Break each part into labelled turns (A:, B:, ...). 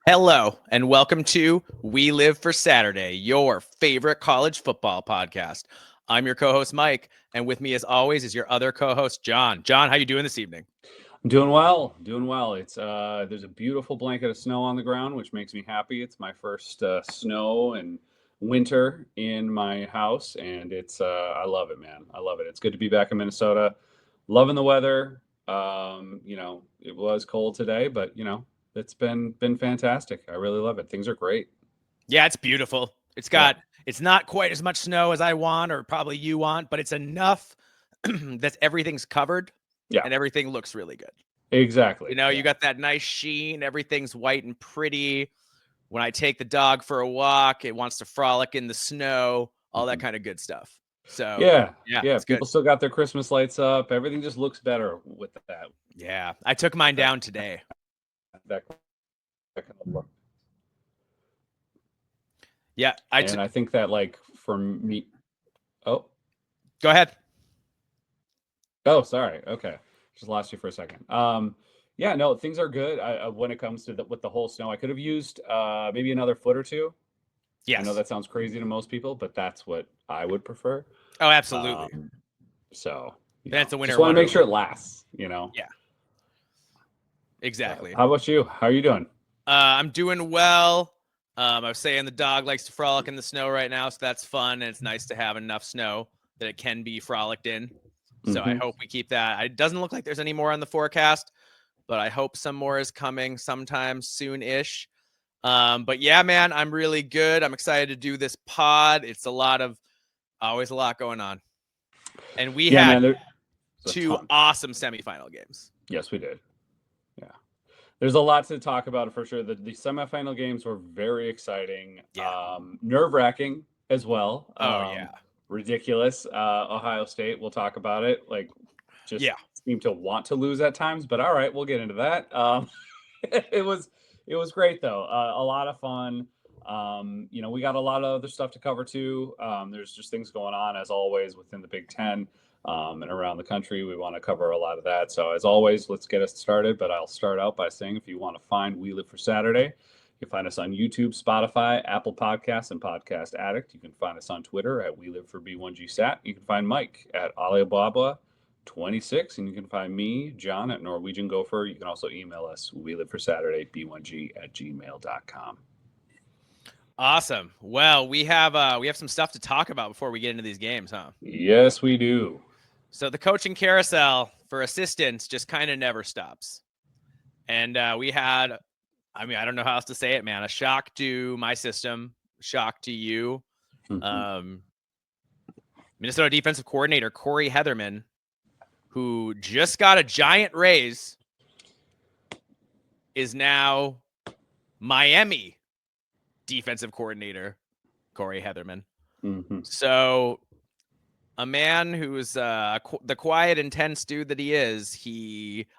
A: Hello, and welcome to We Live for Saturday, your favorite college football podcast. I'm your co-host, Mike, and with me, as always, is your other co-host, John. John, how you doing this evening?
B: I'm doing well. It's there's a beautiful blanket of snow on the ground, which makes me happy. It's my first snow and winter in my house, and it's I love it, man. I love it. It's good to be back in Minnesota. Loving the weather. It was cold today, but it's been fantastic. I really love it. Things are great.
A: Yeah, it's beautiful. It's not quite as much snow as I want, or probably you want, but it's enough that everything's covered.
B: Yeah.
A: And everything looks really good.
B: Exactly.
A: You got that nice sheen. Everything's white and pretty. When I take the dog for a walk, it wants to frolic in the snow, all that kind of good stuff. So
B: yeah,
A: it's
B: people
A: good.
B: Still got their Christmas lights up. Everything just looks better with that.
A: Yeah, I took mine down today.
B: That kind of look.
A: Yeah,
B: I think that, like, for me. Oh,
A: go ahead.
B: Oh, sorry. Okay, just lost you for a second. Yeah, no, things are good. When it comes to with the whole snow, I could have used maybe another foot or two.
A: Yes.
B: I know that sounds crazy to most people, but that's what I would prefer.
A: Oh, absolutely.
B: So
A: that's a winter.
B: Just want to make sure it lasts.
A: Yeah. Exactly.
B: How about you? How are you doing?
A: I'm doing well. I was saying the dog likes to frolic in the snow right now, so that's fun, and it's nice to have enough snow that it can be frolicked in. So I hope we keep that. It doesn't look like there's any more on the forecast, but I hope some more is coming sometime soon-ish. But yeah, man, I'm really good. I'm excited to do this pod. It's always a lot going on. And we had two awesome semifinal games.
B: Yes, we did. Yeah. There's a lot to talk about for sure. The semifinal games were very exciting.
A: Yeah.
B: Nerve-wracking as well.
A: Yeah.
B: Ridiculous. Ohio State, we'll talk about it. Seem to want to lose at times, but all right, we'll get into that. It was great though. A lot of fun. We got a lot of other stuff to cover too. There's just things going on as always within the Big Ten and around the country. We want to cover a lot of that. So as always, let's get us started. But I'll start out by saying, if you want to find We Live for Saturday, you can find us on YouTube, Spotify, Apple Podcasts, and Podcast Addict. You can find us on Twitter at We Live for B1GSat. You can find Mike at Alibaba26, and you can find me, John, at Norwegian Gopher. You can also email us, weliveforsaturday.b1g@gmail.com.
A: Awesome. Well, we have some stuff to talk about before we get into these games, huh?
B: Yes, we do.
A: So the coaching carousel for assistants just kind of never stops. And we had, I don't know how else to say it, man. A shock to my system, shock to you. Minnesota defensive coordinator Corey Heatherman, who just got a giant raise, is now Miami defensive coordinator Corey Heatherman. So a man who's the quiet, intense dude that he is,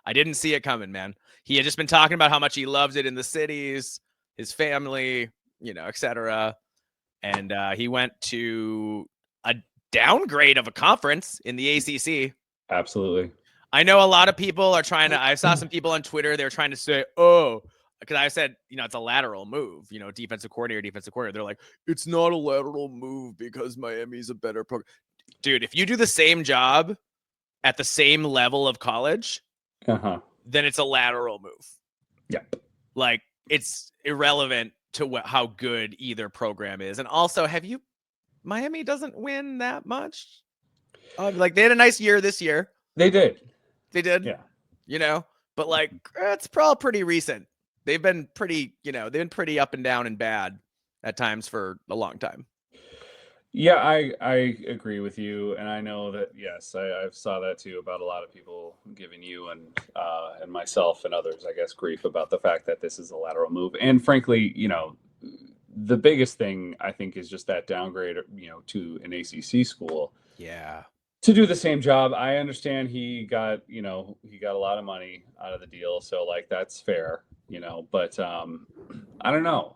A: I didn't see it coming, man. He had just been talking about how much he loves it in the cities, his family, etc. And he went to a downgrade of a conference in the ACC.
B: Absolutely.
A: I know a lot of people are trying to, I saw some people on Twitter, they're trying to say, because I said, it's a lateral move, defensive coordinator. They're like, it's not a lateral move because Miami's a better program. Dude, if you do the same job at the same level of college, then it's a lateral move.
B: Yep.
A: Like, it's irrelevant to how good either program is. And also, Miami doesn't win that much. They had a nice year this year.
B: They did.
A: Yeah. But it's probably pretty recent. They've been pretty up and down and bad at times for a long time.
B: Yeah, I agree with you, and I know that, yes, I've saw that too about a lot of people giving you and myself and others, I guess, grief about the fact that this is a lateral move. And frankly, the biggest thing I think is just that downgrade, to an ACC school.
A: Yeah.
B: To do the same job. I understand he got a lot of money out of the deal, so that's fair, but I don't know.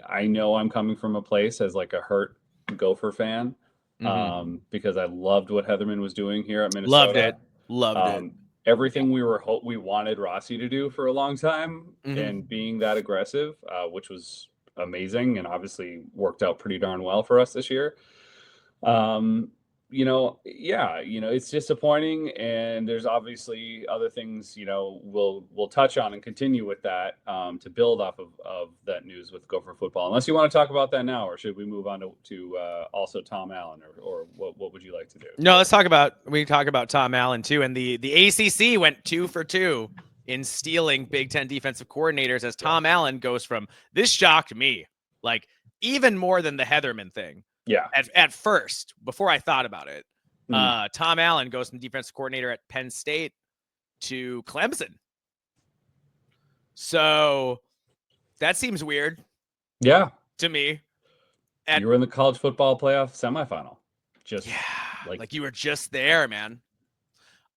B: I know I'm coming from a place as a hurt Gopher fan, because I loved what Heatherman was doing here at Minnesota.
A: Loved it.
B: everything we wanted Rossi to do for a long time, and being that aggressive, which was amazing and obviously worked out pretty darn well for us this year. It's disappointing, and there's obviously other things, we'll touch on and continue with that, to build off of that news with Gopher football. Unless you want to talk about that now, or should we move on to also Tom Allen, or what would you like to do?
A: No, we talk about Tom Allen too. And the ACC went 2 for 2 in stealing Big Ten defensive coordinators, as Tom Allen goes from, this shocked me, like even more than the Heatherman thing.
B: Yeah.
A: At first, before I thought about it, Tom Allen goes from defensive coordinator at Penn State to Clemson. So that seems weird.
B: Yeah.
A: To me.
B: You were in the college football playoff semifinal.
A: Like you were just there, man.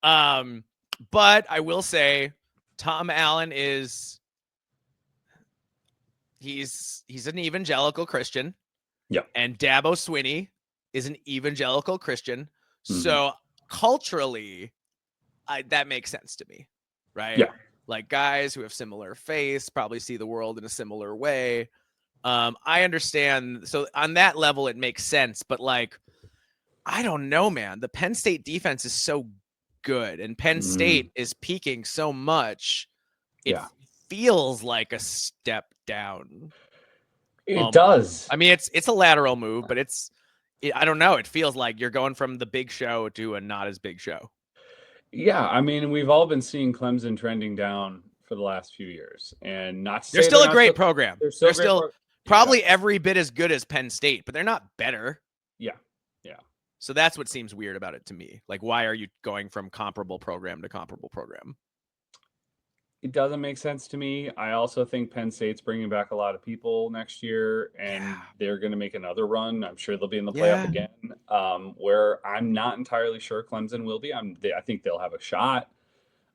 A: But I will say Tom Allen he's an evangelical Christian.
B: Yeah.
A: And Dabo Swinney is an evangelical Christian. So culturally, that makes sense to me, right?
B: Yeah.
A: Like guys who have similar faiths probably see the world in a similar way. I understand. So on that level, it makes sense. But like, I don't know, man. The Penn State defense is so good, and Penn State is peaking so much. It feels like a step down.
B: It does.
A: I mean, it's a lateral move, but I don't know. It feels like you're going from the big show to a not as big show.
B: Yeah, I mean, we've all been seeing Clemson trending down for the last few years, and
A: they're still a great program. They're still probably
B: Yeah.
A: every bit as good as Penn State, but they're not better.
B: Yeah.
A: So that's what seems weird about it to me. Like, why are you going from comparable program to comparable program?
B: It doesn't make sense to me. I also think Penn State's bringing back a lot of people next year, and they're going to make another run. I'm sure they'll be in the playoff again, where I'm not entirely sure Clemson will be. I think they'll have a shot,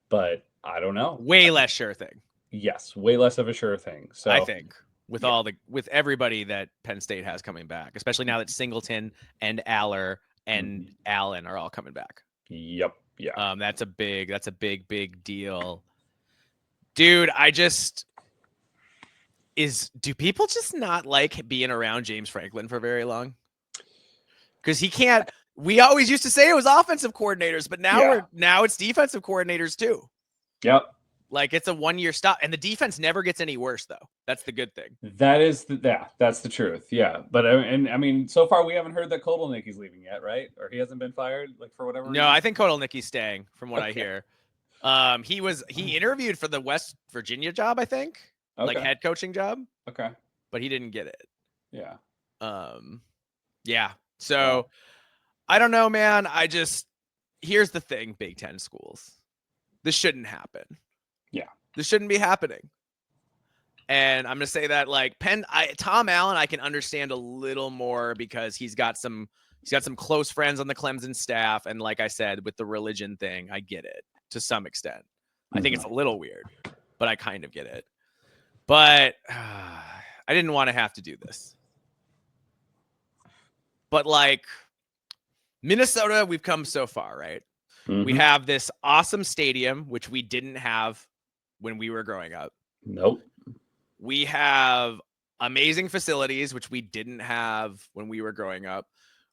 B: but I don't know.
A: Way less sure thing.
B: Yes, way less of a sure thing. So
A: I think with everybody that Penn State has coming back, especially now that Singleton and Aller and Allen are all coming back.
B: Yep. Yeah.
A: That's a big deal. Dude, do people just not like being around James Franklin for very long? Because he can't. We always used to say it was offensive coordinators, but now it's defensive coordinators too.
B: Yep.
A: Like it's a 1-year stop, and the defense never gets any worse though. That's the good thing.
B: That's the truth. Yeah, but I mean, so far we haven't heard that Kotelnicki's leaving yet, right? Or he hasn't been fired, like for whatever reason.
A: No, I think Kotelnicki's staying, from what I hear. He interviewed for the West Virginia job, I think, like head coaching job.
B: Okay,
A: but he didn't get it.
B: Yeah.
A: So I don't know, man. Here's the thing, Big Ten schools. This shouldn't happen.
B: Yeah.
A: This shouldn't be happening. And I'm going to say that like Tom Allen, I can understand a little more because he's got some close friends on the Clemson staff. And like I said, with the religion thing, I get it to some extent. I think it's a little weird, but I kind of get it. But I didn't want to have to do this. But like Minnesota, we've come so far, right? We have this awesome stadium, which we didn't have when we were growing up.
B: Nope.
A: We have amazing facilities, which we didn't have when we were growing up.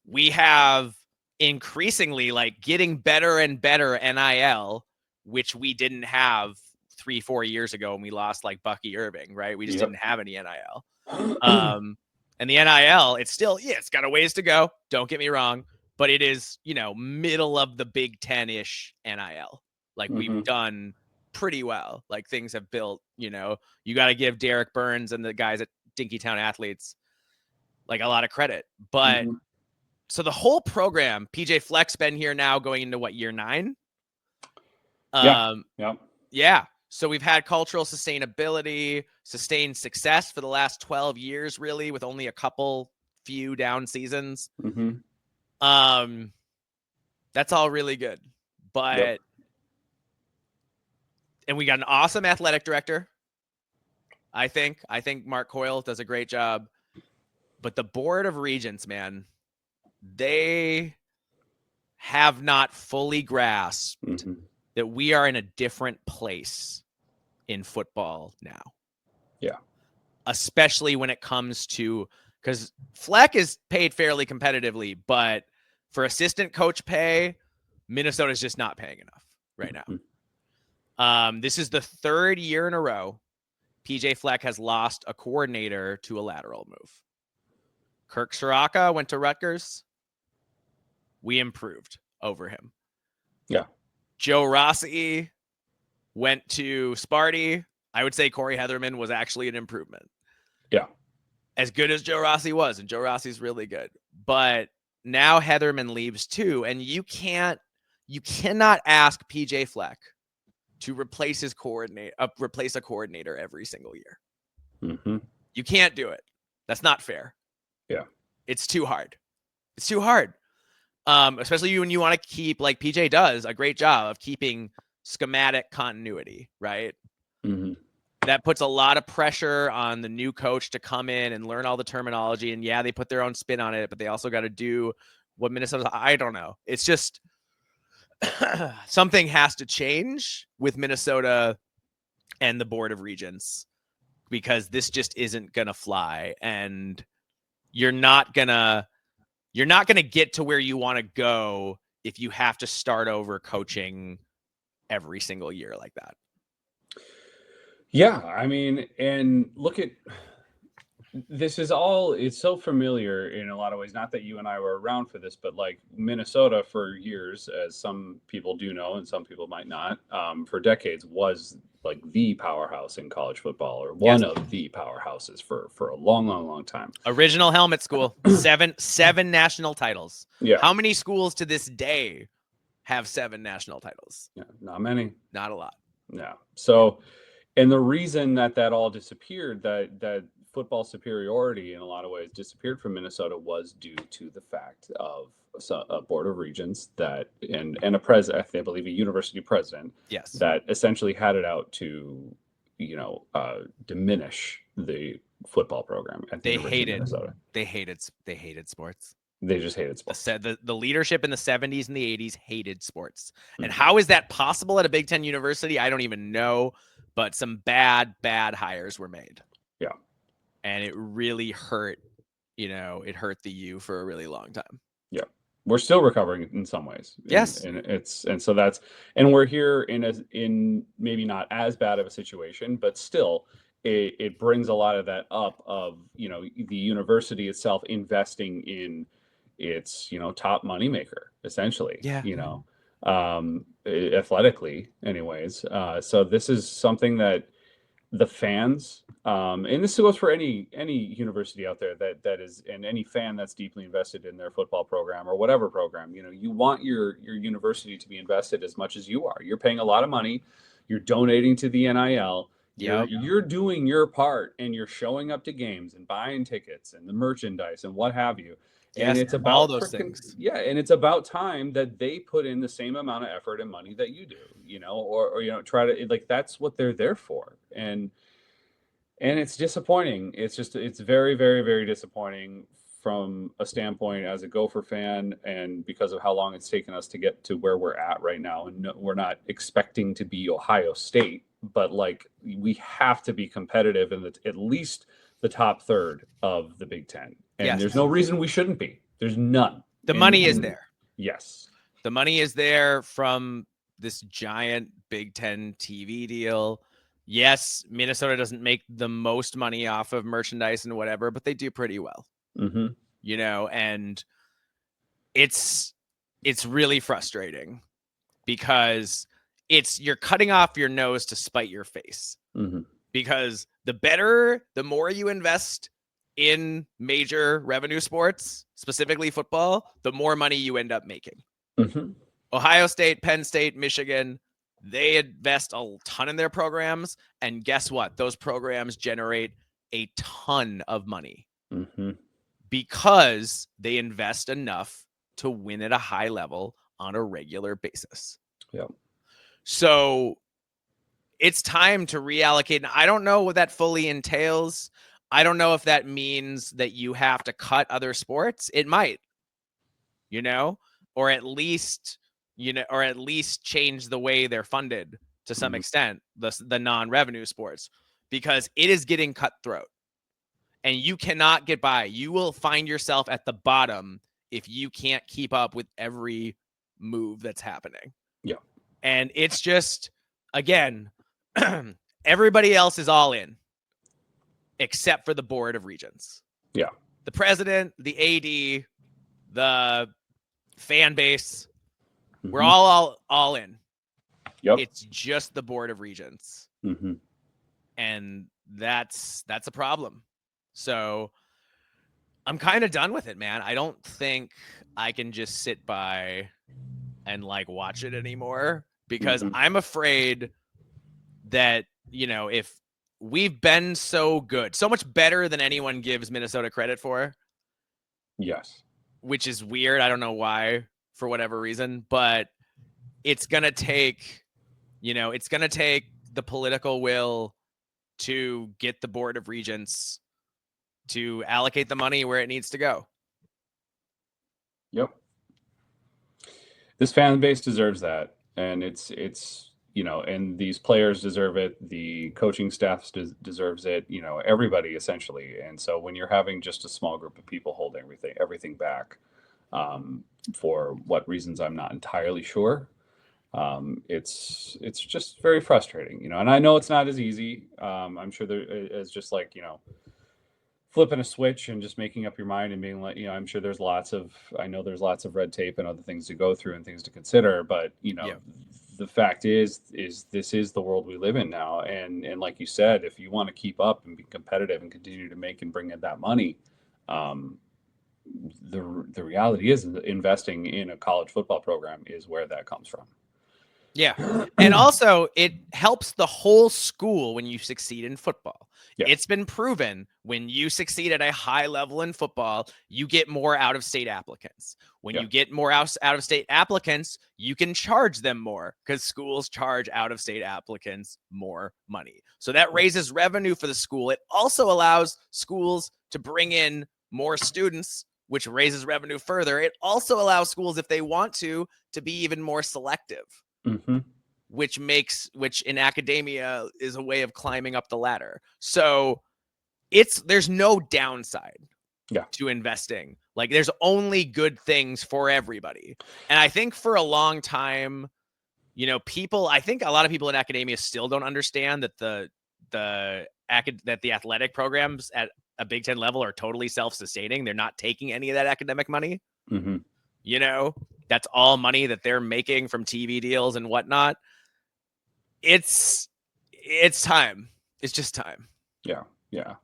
A: We have increasingly like getting better and better NIL, which we didn't have 3-4 years ago when we lost like Bucky Irving, right? We just didn't have any NIL. And the NIL, it's still, it's got a ways to go. Don't get me wrong, but it is, middle of the Big Ten-ish NIL. Like we've done pretty well. Like things have built, you got to give Derek Burns and the guys at Dinkytown Athletes like a lot of credit. But so the whole program, PJ Fleck's been here now going into what, year 9? Yeah. So we've had cultural sustainability, sustained success for the last 12 years, really, with only a few down seasons. That's all really good. But and we got an awesome athletic director. I think Mark Coyle does a great job. But the Board of Regents, man, they have not fully grasped that we are in a different place in football now.
B: Yeah.
A: Especially when it comes to, because Fleck is paid fairly competitively, but for assistant coach pay, Minnesota's just not paying enough right now. This is the third year in a row PJ Fleck has lost a coordinator to a lateral move. Kirk Herbstreit went to Rutgers. We improved over him.
B: Yeah.
A: Joe Rossi went to Sparty. I would say Corey Heatherman was actually an improvement.
B: Yeah.
A: As good as Joe Rossi was, and Joe Rossi's really good. But now Heatherman leaves too, and you cannot ask PJ Fleck to replace his replace a coordinator every single year.
B: Mm-hmm.
A: You can't do it. That's not fair.
B: Yeah.
A: It's too hard. It's too hard. Especially when you want to keep, like PJ does a great job of keeping schematic continuity, right?
B: Mm-hmm.
A: That puts a lot of pressure on the new coach to come in and learn all the terminology. And yeah, they put their own spin on it, but they also got to do what Minnesota, I don't know. It's just something has to change with Minnesota and the Board of Regents, because this just isn't going to fly. And you're not going to get to where you want to go if you have to start over coaching every single year like that.
B: Yeah, I mean, and look at this is all, it's so familiar in a lot of ways. Not that you and I were around for this, but like Minnesota for years, as some people do know and some people might not, for decades was like the powerhouse in college football, or one of the powerhouses for a long time.
A: Original helmet school, seven national titles.
B: Yeah.
A: How many schools to this day have 7 national titles?
B: Yeah, not many.
A: Not a lot.
B: No. So, and the reason that all disappeared, that football superiority in a lot of ways disappeared from Minnesota, was due to the fact of a board of regents that and a president, I believe a university president,
A: yes,
B: that essentially had it out to, diminish the football program at the University of Minnesota.
A: They hated sports.
B: They just hated sports.
A: The leadership in the 70s and the 80s hated sports. Mm-hmm. And how is that possible at a Big Ten university? I don't even know, but some bad hires were made.
B: Yeah.
A: And it really hurt, it hurt the U for a really long time.
B: Yeah. We're still recovering in some ways.
A: Yes.
B: And so we're here in maybe not as bad of a situation, but still it brings a lot of that up of, the university itself investing in its, top moneymaker, essentially.
A: Yeah.
B: Athletically anyways. So this is something that the fans, and this goes for any university out there that is, and any fan that's deeply invested in their football program or whatever program, you want your university to be invested as much as you are. You're paying a lot of money. You're donating to the NIL. You're doing your part, and you're showing up to games and buying tickets and the merchandise and what have you.
A: Yes,
B: and it's about
A: all those things.
B: Yeah, and it's about time that they put in the same amount of effort and money that you do, or try to, like, that's what they're there for. And it's disappointing. It's very, very, very disappointing from a standpoint as a Gopher fan, and because of how long it's taken us to get to where we're at right now. And no, we're not expecting to be Ohio State, but like, we have to be competitive in at least the top third of the Big Ten. And there's no reason we shouldn't be. There's none.
A: The money is there.
B: Yes.
A: The money is there from this giant Big Ten TV deal. Yes, Minnesota doesn't make the most money off of merchandise and whatever, but they do pretty well.
B: Mm-hmm.
A: And it's really frustrating because you're cutting off your nose to spite your face.
B: Mm-hmm.
A: Because the more you invest in major revenue sports, specifically football, the more money you end up making.
B: Mm-hmm.
A: Ohio State, Penn State, Michigan, they invest a ton in their programs. And guess what? Those programs generate a ton of money because they invest enough to win at a high level on a regular basis.
B: Yeah.
A: So it's time to reallocate. And I don't know what that fully entails. I don't know if that means that you have to cut other sports. It might, or at least, or at least change the way they're funded to some extent, the non-revenue sports, because it is getting cutthroat. And you cannot get by. You will find yourself at the bottom if you can't keep up with every move that's happening.
B: Yeah.
A: And it's just, again, everybody else is all in except for the Board of Regents.
B: Yeah.
A: The president, the AD, the fan base, we're all in.
B: Yep.
A: It's just the Board of Regents.
B: Mm-hmm.
A: And that's a problem. So I'm kind of done with it, man. I don't think I can just sit by and like watch it anymore, because I'm afraid that, if we've been so good, so much better than anyone gives Minnesota credit for.
B: Yes.
A: Which is weird. I don't know why, for whatever reason, but it's going to take, the political will to get the Board of Regents to allocate the money where it needs to go.
B: Yep. This fan base deserves that. And it's and these players deserve it. The coaching staff deserves it, everybody essentially. And so when you're having just a small group of people hold everything back, for what reasons I'm not entirely sure, it's just very frustrating, and I know it's not as easy. I'm sure there is just like, flipping a switch and just making up your mind and being like, I'm sure there's lots of red tape and other things to go through and things to consider, but the fact is this is the world we live in now. And like you said, if you want to keep up and be competitive and continue to make and bring in that money, the reality is investing in a college football program is where that comes from.
A: Yeah. And also it helps the whole school when you succeed in football. Yeah. It's been proven when you succeed at a high level in football, you get more out-of-state applicants. When you get more out-of-state applicants, you can charge them more because schools charge out-of-state applicants more money. So that raises revenue for the school. It also allows schools to bring in more students, which raises revenue further. It also allows schools, if they want to be even more selective.
B: Mm-hmm.
A: Which in academia is a way of climbing up the ladder. So there's no downside to investing. Like there's only good things for everybody. And I think for a long time, I think a lot of people in academia still don't understand that the athletic programs at a Big Ten level are totally self-sustaining. They're not taking any of that academic money.
B: Mm-hmm.
A: That's all money that they're making from TV deals and whatnot. It's time. It's just time.
B: Yeah. Yeah.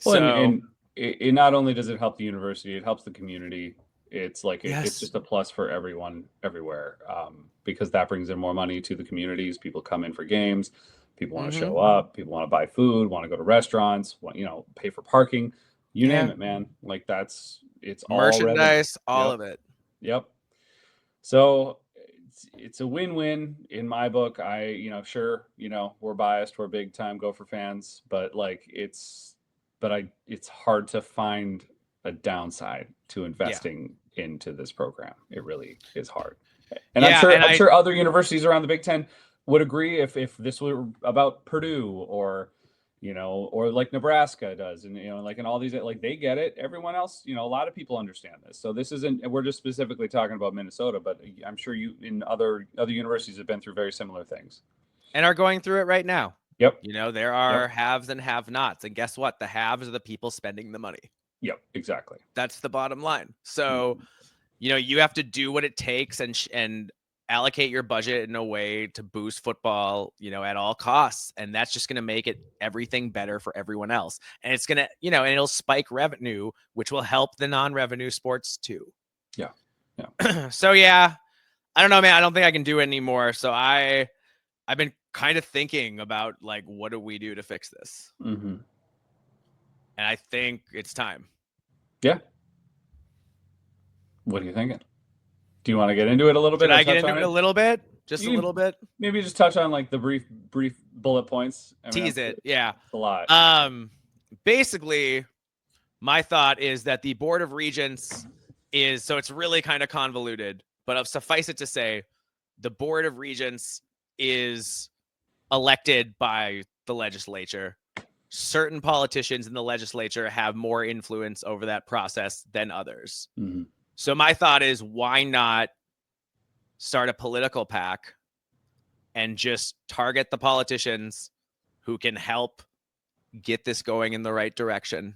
B: Well, so, and it not only does it help the university, it helps the community. It's like, it's just a plus for everyone everywhere. Because that brings in more money to the communities. People come in for games. People want to show up. People want to buy food, want to go to restaurants, pay for parking, you name it, man. Like it's all
A: merchandise, all of it.
B: Yep. So it's a win-win in my book. Sure, we're biased, we're big time Gopher fans, but it's hard to find a downside to investing into this program. It really is hard. And I'm sure other universities around the Big Ten would agree if this were about Purdue or like Nebraska does, and and all these, like, they get it. Everyone else, a lot of people understand this. So this isn't, we're just specifically talking about Minnesota, but I'm sure you in other universities have been through very similar things
A: and are going through it right now.
B: Yep.
A: There are haves and have-nots, and guess what? The haves are the people spending the money.
B: Yep, exactly.
A: That's the bottom line. So, you have to do what it takes and allocate your budget in a way to boost football, at all costs. And that's just going to make it everything better for everyone else. And it's going to, and it'll spike revenue, which will help the non-revenue sports too.
B: Yeah.
A: Yeah. So I don't know, man. I don't think I can do it anymore. So I've been kind of thinking about, like, what do we do to fix this?
B: Mm-hmm.
A: And I think it's time.
B: Yeah. What are you thinking? Do you want to get into it a little bit?
A: Should I get into it a little bit? Just a little bit? Maybe
B: just touch on like the brief bullet points.
A: Tease it. Yeah.
B: A lot.
A: Basically, my thought is that the Board of Regents so it's really kind of convoluted, but suffice it to say, the Board of Regents is elected by the legislature. Certain politicians in the legislature have more influence over that process than others.
B: Mm-hmm.
A: So my thought is, why not start a political PAC and just target the politicians who can help get this going in the right direction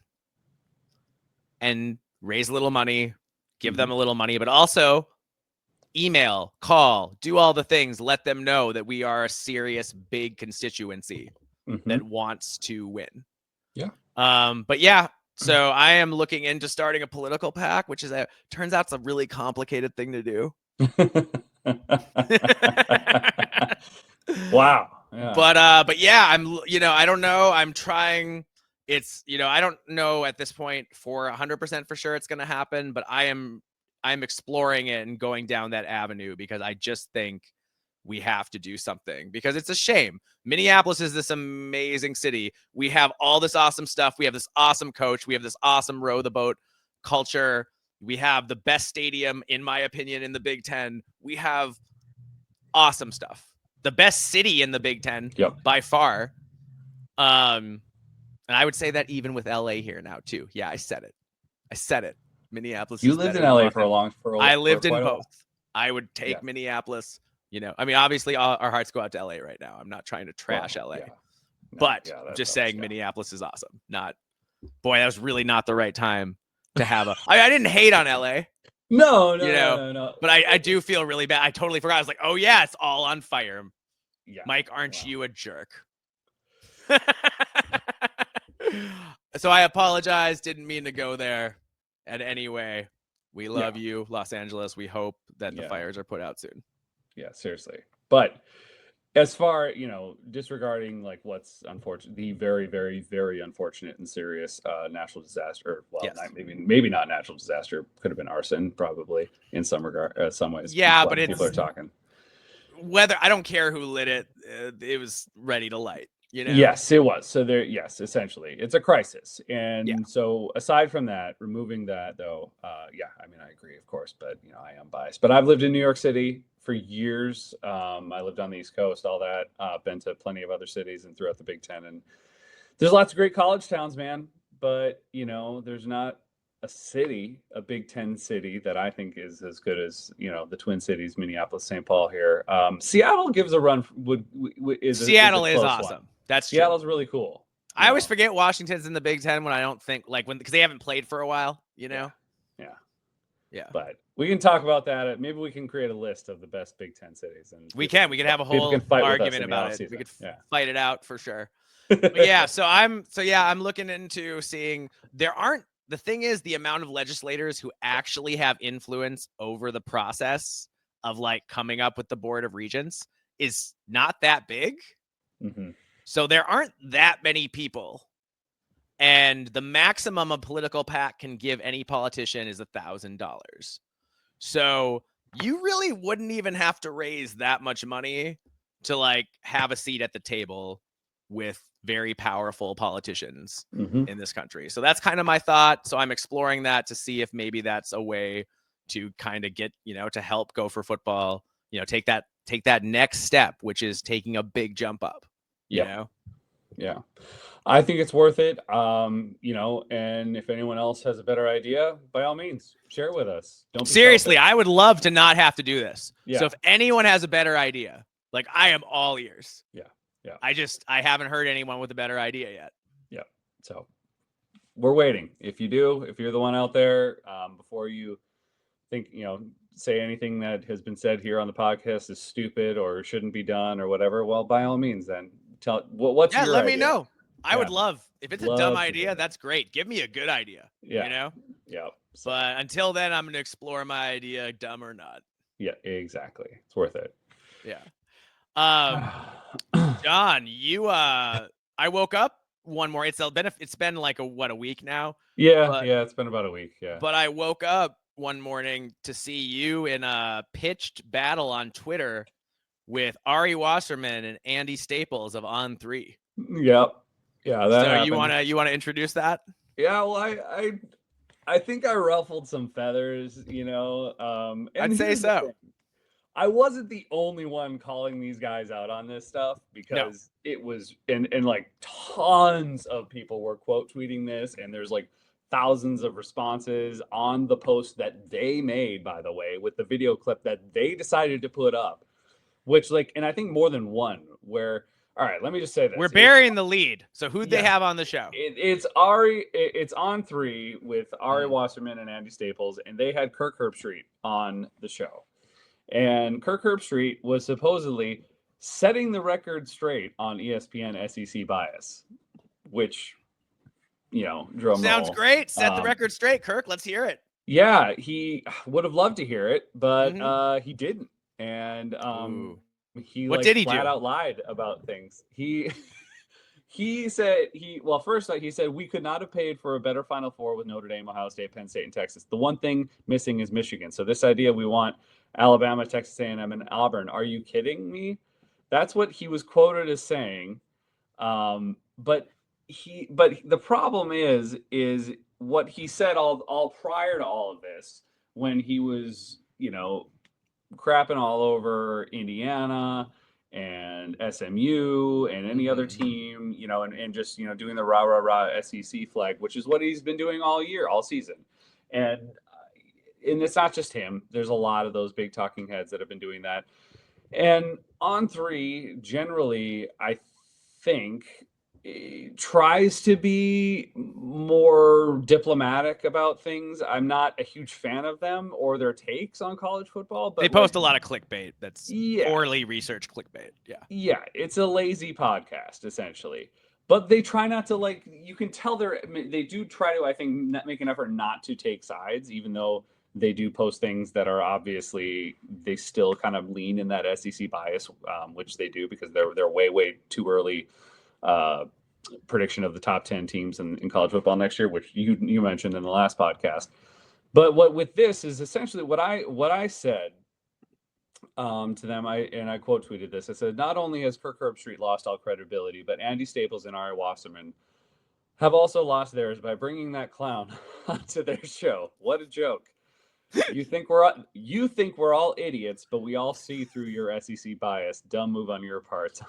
A: and raise a little money, give them a little money, but also email, call, do all the things, let them know that we are a serious, big constituency that wants to win.
B: Yeah.
A: But yeah, so I am looking into starting a political PAC, which turns out it's a really complicated thing to do.
B: Wow. Yeah.
A: But yeah, I don't know. I'm trying. It's, I don't know at this point for 100% for sure it's going to happen, but I'm exploring it and going down that avenue because I just think we have to do something, because it's a shame. Minneapolis is this amazing city. We have all this awesome stuff. We have this awesome coach. We have this awesome row the boat culture. We have the best stadium, in my opinion, in the Big Ten. We have awesome stuff. The best city in the Big Ten by far. And I would say that even with LA here now too. Yeah, I said it. Minneapolis.
B: You lived in LA
A: I lived in both. I would take Minneapolis. I mean, obviously our hearts go out to LA right now. I'm not trying to trash LA, but just saying Minneapolis is awesome. That was really not the right time to have I didn't hate on LA.
B: No.
A: But I do feel really bad. I totally forgot. I was like, oh yeah, it's all on fire.
B: Yeah.
A: Mike, aren't you a jerk? So I apologize. Didn't mean to go there. And anyway, we love you, Los Angeles. We hope that the fires are put out soon.
B: Yeah, seriously. But as far, disregarding like what's unfortunate, the very, very, very unfortunate and serious natural disaster. Well, maybe not natural disaster. Could have been arson, probably in some regard, some ways.
A: Yeah, but
B: people are talking.
A: Whether I don't care who lit it, it was ready to light.
B: Yes, it was. So essentially, it's a crisis. And so aside from that, removing that though, I mean, I agree, of course, but I am biased. But I've lived in New York City for years. I lived on the East Coast, all that. Been to plenty of other cities and throughout the Big Ten. And there's lots of great college towns, man. But, there's not a Big Ten city that I think is as good as, the Twin Cities, Minneapolis, St. Paul here. Seattle gives a run.
A: Seattle is awesome.
B: One.
A: That's true.
B: Seattle's really cool.
A: I always forget Washington's in the Big Ten when I don't think because they haven't played for a while,
B: Yeah.
A: Yeah.
B: But we can talk about that. Maybe we can create a list of the best Big Ten cities, and
A: we can have a whole argument about it. We could fight it out for sure. But so I'm looking into seeing the thing is the amount of legislators who actually have influence over the process of like coming up with the Board of Regents is not that big.
B: Mm-hmm.
A: So there aren't that many people. And the maximum a political PAC can give any politician is $1,000. So you really wouldn't even have to raise that much money to like have a seat at the table with very powerful politicians in this country. So that's kind of my thought. So I'm exploring that to see if maybe that's a way to kind of get, to help Gopher football, take that next step, which is taking a big jump up, you know?
B: Yeah. I think it's worth it. And if anyone else has a better idea, by all means, share it with us. Don't be
A: seriously,
B: selfish.
A: I would love to not have to do this.
B: Yeah.
A: So if anyone has a better idea, like I am all ears.
B: Yeah.
A: I haven't heard anyone with a better idea yet.
B: Yeah. So we're waiting. If you do, if you're the one out there, before you think, say anything that has been said here on the podcast is stupid or shouldn't be done or whatever, well, by all means, then tell what's your
A: let
B: idea?
A: me know. I would love, if it's a dumb idea, that's great. Give me a good idea.
B: Yeah. So,
A: but until then, I'm going to explore my idea, dumb or not.
B: Yeah, exactly. It's worth it.
A: Yeah. John, I woke up one more. It's been like a week now.
B: Yeah, it's been about a week. Yeah.
A: But I woke up one morning to see you in a pitched battle on Twitter with Ari Wasserman and Andy Staples of On3.
B: Yep. Yeah. That
A: so
B: happened.
A: you want to introduce that?
B: Yeah. Well, I think I ruffled some feathers. And
A: I'd say so.
B: I wasn't the only one calling these guys out on this stuff, because it was, and like tons of people were quote tweeting this, and there's like thousands of responses on the post that they made, by the way, with the video clip that they decided to put up, which, like, and I think more than one, where, all right, let me just say this.
A: We're burying the lead. So who'd they have on the show?
B: It's Ari. It's On 3 with Ari Wasserman and Andy Staples, and they had Kirk Herbstreit on the show. And Kirk Herbstreit was supposedly setting the record straight on ESPN SEC bias, which, you know, drum
A: sounds
B: roll.
A: Great. Set the record straight, Kirk. Let's hear it.
B: Yeah, he would have loved to hear it, but he didn't. And he
A: what
B: like
A: did he
B: flat
A: do?
B: out lied about things. He said first he said we could not have paid for a better Final Four with Notre Dame, Ohio State, Penn State, and Texas. The one thing missing is Michigan. So this idea we want Alabama, Texas A&M, and Auburn. Are you kidding me? That's what he was quoted as saying. But the problem is what he said all prior to all of this, when he was, you know, crapping all over Indiana and SMU and any other team, you know, and just, you know, doing the rah SEC flag, which is what he's been doing all year, all season. And it's not just him. There's a lot of those big talking heads that have been doing that. And On 3 generally, I think, tries to be more diplomatic about things. I'm not a huge fan of them or their takes on college football, but
A: they post a lot of clickbait. That's poorly researched clickbait. Yeah,
B: it's a lazy podcast essentially. But they try not to, like, you can tell they do try to, I think, make an effort not to take sides, even though they do post things that are obviously, they still kind of lean in that SEC bias, which they do because they're way too early. Prediction of the top 10 teams in college football next year, which you mentioned in the last podcast. But what with this is essentially what I said to them. I quote tweeted this. I said, not only has Kirk Herbstreit lost all credibility, but Andy Staples and Ari Wasserman have also lost theirs by bringing that clown onto their show. What a joke. You think we're all idiots, but we all see through your SEC bias. Dumb move on your part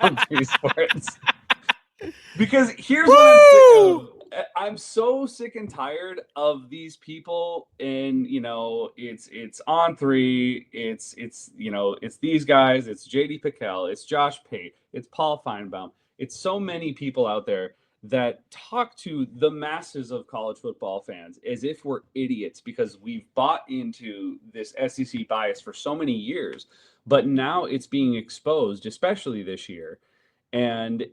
B: on 3 Sports. Because here's what I'm sick of. I'm so sick and tired of these people, and, you know, it's On 3, it's you know, it's these guys, it's JD Pickell, it's Josh Pate, it's Paul Feinbaum, it's so many people out there that talk to the masses of college football fans as if we're idiots because we've bought into this SEC bias for so many years, but now it's being exposed, especially this year. And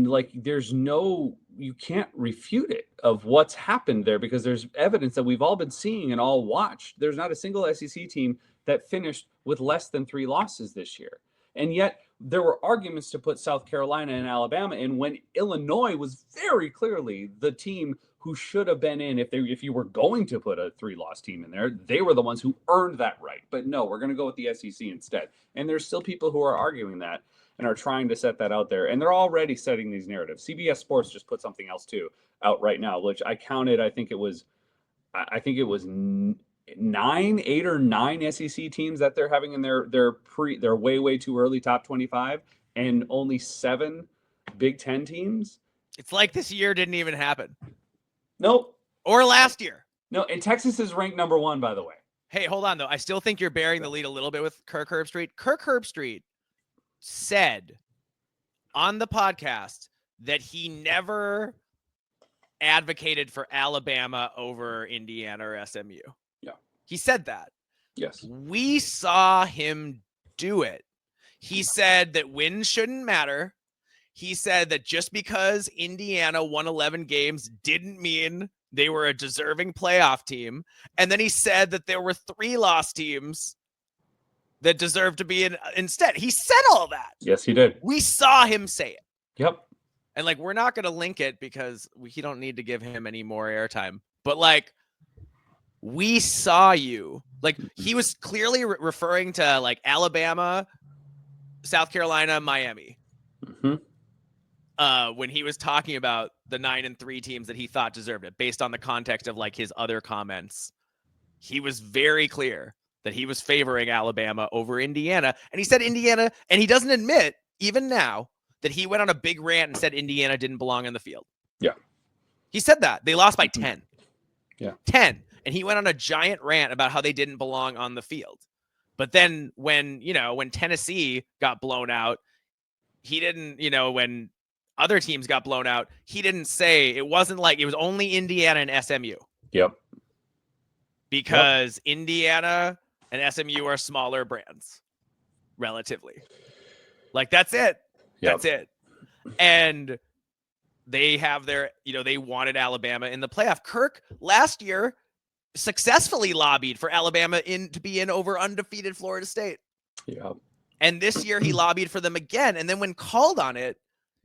B: like, you can't refute it of what's happened there, because there's evidence that we've all been seeing and all watched. There's not a single SEC team that finished with less than 3 losses this year. And yet there were arguments to put South Carolina and Alabama in, when Illinois was very clearly the team who should have been in. If you were going to put a 3-loss team in there, they were the ones who earned that right. But no, we're going to go with the SEC instead. And there's still people who are arguing that and are trying to set that out there. And they're already setting these narratives. CBS Sports just put something else too out right now, which I counted. I think it was 8 or 9 SEC teams that they're having in their way too early top 25, and only 7 Big Ten teams.
A: It's like this year didn't even happen.
B: Nope.
A: Or last year.
B: No, and Texas is ranked number 1, by the way.
A: Hey, hold on though. I still think you're bearing the lead a little bit with Kirk Herbstreit. Kirk Herbstreit said on the podcast that he never advocated for Alabama over Indiana or SMU.
B: Yeah.
A: He said that.
B: Yes.
A: We saw him do it. He said that wins shouldn't matter. He said that just because Indiana won 11 games didn't mean they were a deserving playoff team. And then he said that there were 3-loss teams that deserved to be in instead. He said all that.
B: Yes, he did.
A: We saw him say it.
B: Yep.
A: And like, we're not going to link it because we don't need to give him any more airtime. But like, we saw you. Like, he was clearly referring to like Alabama, South Carolina, Miami. When he was talking about the 9-3 teams that he thought deserved it, based on the context of like his other comments. He was very clear that he was favoring Alabama over Indiana. And he said Indiana, and he doesn't admit, even now, that he went on a big rant and said Indiana didn't belong in the field.
B: Yeah.
A: He said that. They lost by 10.
B: Yeah.
A: 10. And he went on a giant rant about how they didn't belong on the field. But then when Tennessee got blown out, he didn't, when other teams got blown out, he didn't say, it wasn't like it was only Indiana and SMU.
B: Yep.
A: Because Indiana and SMU are smaller brands, relatively. Like, that's it.
B: Yep.
A: That's it. And they have their, they wanted Alabama in the playoff. Kirk last year successfully lobbied for Alabama to be in over undefeated Florida State.
B: Yeah.
A: And this year he lobbied for them again. And then when called on it,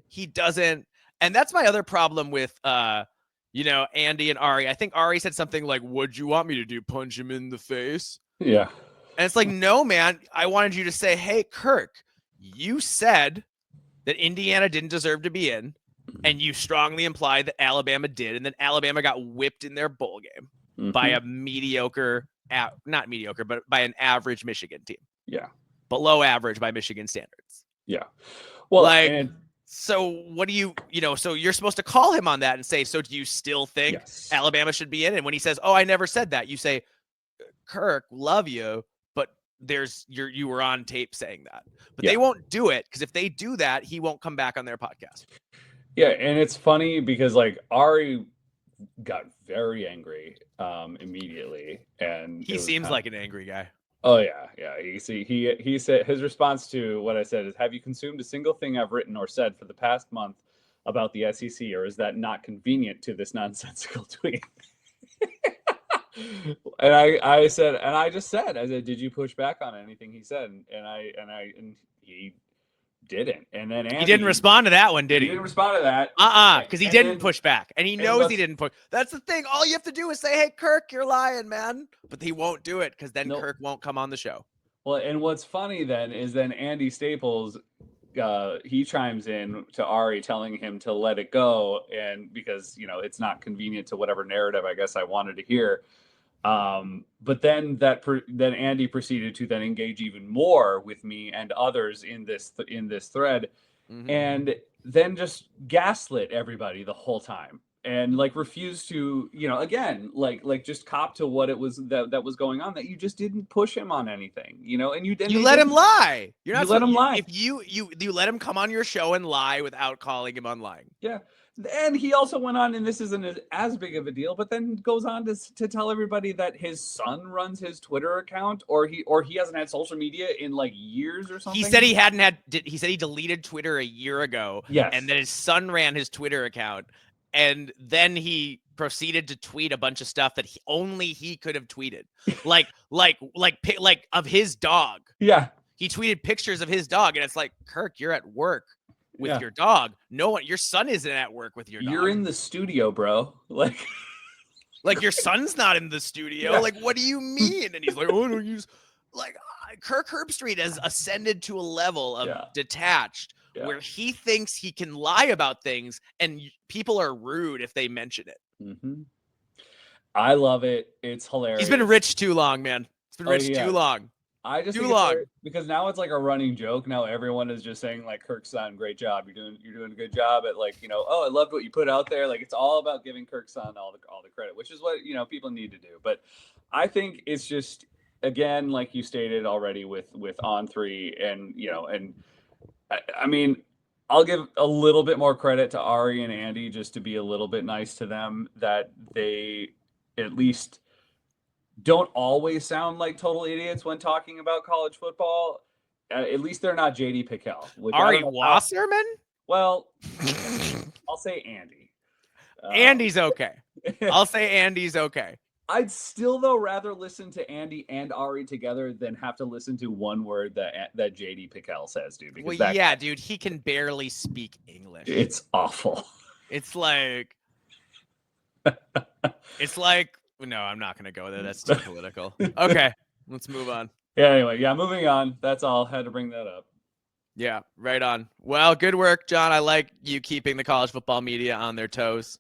A: he doesn't. And that's my other problem with, Andy and Ari. I think Ari said something like, "What'd you want me to do? Punch him in the face?"
B: Yeah.
A: And it's like, no, man, I wanted you to say, "Hey, Kirk, you said that Indiana didn't deserve to be in, and you strongly implied that Alabama did, and then Alabama got whipped in their bowl game by a mediocre, not mediocre, but by an average Michigan team.
B: Yeah.
A: Below average by Michigan standards."
B: Yeah. Well,
A: so what do you, so you're supposed to call him on that and say, so do you still think Alabama should be in? And when he says, "Oh, I never said that," you say, "Kirk, love you, but you were on tape saying that." But they won't do it, because if they do that, he won't come back on their podcast.
B: Yeah, and it's funny because Ari got very angry immediately, and
A: he seems like an angry guy.
B: Oh yeah. He said his response to what I said is, "Have you consumed a single thing I've written or said for the past month about the SEC, or is that not convenient to this nonsensical tweet?" And I said, "Did you push back on anything he said?" And he didn't. And then Andy,
A: he didn't respond to that one, did he?
B: He didn't respond to that.
A: Because he didn't push back. And he knows he didn't push. That's the thing. All you have to do is say, "Hey, Kirk, you're lying, man." But he won't do it, because then Kirk won't come on the show.
B: Well, and what's funny then is Andy Staples, he chimes in to Ari telling him to let it go, and because, it's not convenient to whatever narrative I guess I wanted to hear. But then then Andy proceeded to then engage even more with me and others in this thread, and then just gaslit everybody the whole time, and refused to, again, just cop to what it was that was going on, that you just didn't push him on anything, and you
A: let him lie. You're not
B: let him lie.
A: If you let him come on your show and lie without calling him on lying.
B: Yeah. And he also went on, and this isn't as big of a deal, but then goes on to tell everybody that his son runs his Twitter account, or he hasn't had social media in years or something.
A: He said he said he deleted Twitter a year ago.
B: Yes.
A: And then his son ran his Twitter account, and then he proceeded to tweet a bunch of stuff that only he could have tweeted, like of his dog.
B: Yeah.
A: He tweeted pictures of his dog, and it's like, Kirk, you're at work with your dog. No one, your son isn't at work with your dog.
B: You're in the studio, bro.
A: Like your son's not in the studio.
B: Yeah.
A: Like, what do you mean? And he's like, "Oh, don't use." Kirk Herbstreit has ascended to a level of detached where he thinks he can lie about things, and people are rude if they mention it.
B: I love it. It's hilarious.
A: He's been rich too long, man. It's been rich too long.
B: I just think it's because now it's like a running joke. Now everyone is just saying Kirk's son, great job. You're doing a good job at oh, I loved what you put out there. It's all about giving Kirk's son all the credit, which is what people need to do. But I think it's just, again, like you stated already with On3, and and I mean, I'll give a little bit more credit to Ari and Andy, just to be a little bit nice to them, that they at least don't always sound like total idiots when talking about college football. At least they're not JD Pickell.
A: Ari Wasserman?
B: Well, I'll say Andy.
A: Andy's okay. I'll say Andy's okay.
B: I'd still, though, rather listen to Andy and Ari together than have to listen to one word that JD Pickell says, dude.
A: Because dude, he can barely speak English.
B: It's awful.
A: It's like... No, I'm not going to go there. That's too political. Okay, let's move on.
B: Yeah, anyway, moving on. That's all. Had to bring that up.
A: Yeah, right on. Well, good work, John. I like you keeping the college football media on their toes.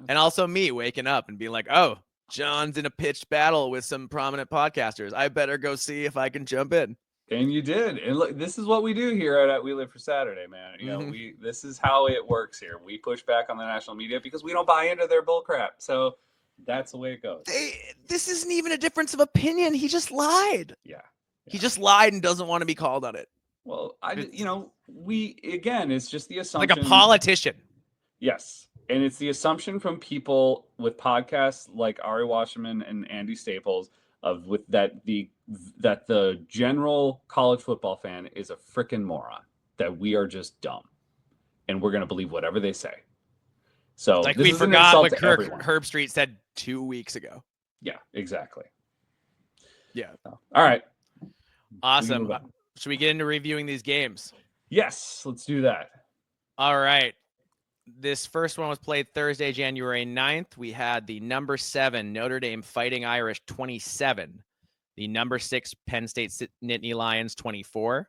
A: And also me waking up and being like, oh, John's in a pitched battle with some prominent podcasters. I better go see if I can jump in.
B: And you did. And look, this is what we do here at We Live for Saturday, man. You know, this is how it works here. We push back on the national media because we don't buy into their bullcrap. So that's the way it goes.
A: This isn't even a difference of opinion. He just lied.
B: Yeah.
A: He just lied and doesn't want to be called on it.
B: Well, it's just the assumption.
A: Like a politician.
B: Yes. And it's the assumption from people with podcasts like Ari Wasserman and Andy Staples that the general college football fan is a freaking moron, that we are just dumb and we're going to believe whatever they say. So
A: like we forgot what Kirk Herbstreit said 2 weeks ago.
B: Yeah, exactly.
A: Yeah.
B: All right.
A: Awesome. Should we get into reviewing these games?
B: Yes, let's do that.
A: All right. This first one was played Thursday, January 9th. We had the number 7 Notre Dame Fighting Irish 27, the number 6 Penn State Nittany Lions 24.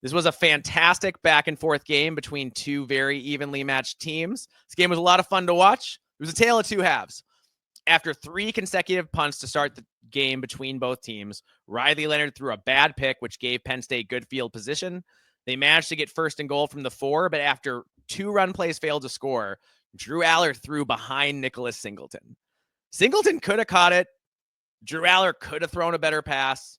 A: This was a fantastic back and forth game between two very evenly matched teams. This game was a lot of fun to watch. It was a tale of two halves. After 3 consecutive punts to start the game between both teams, Riley Leonard threw a bad pick, which gave Penn State good field position. They managed to get first and goal from the 4, but after 2 run plays failed to score, Drew Aller threw behind Nicholas Singleton. Singleton could have caught it. Drew Aller could have thrown a better pass.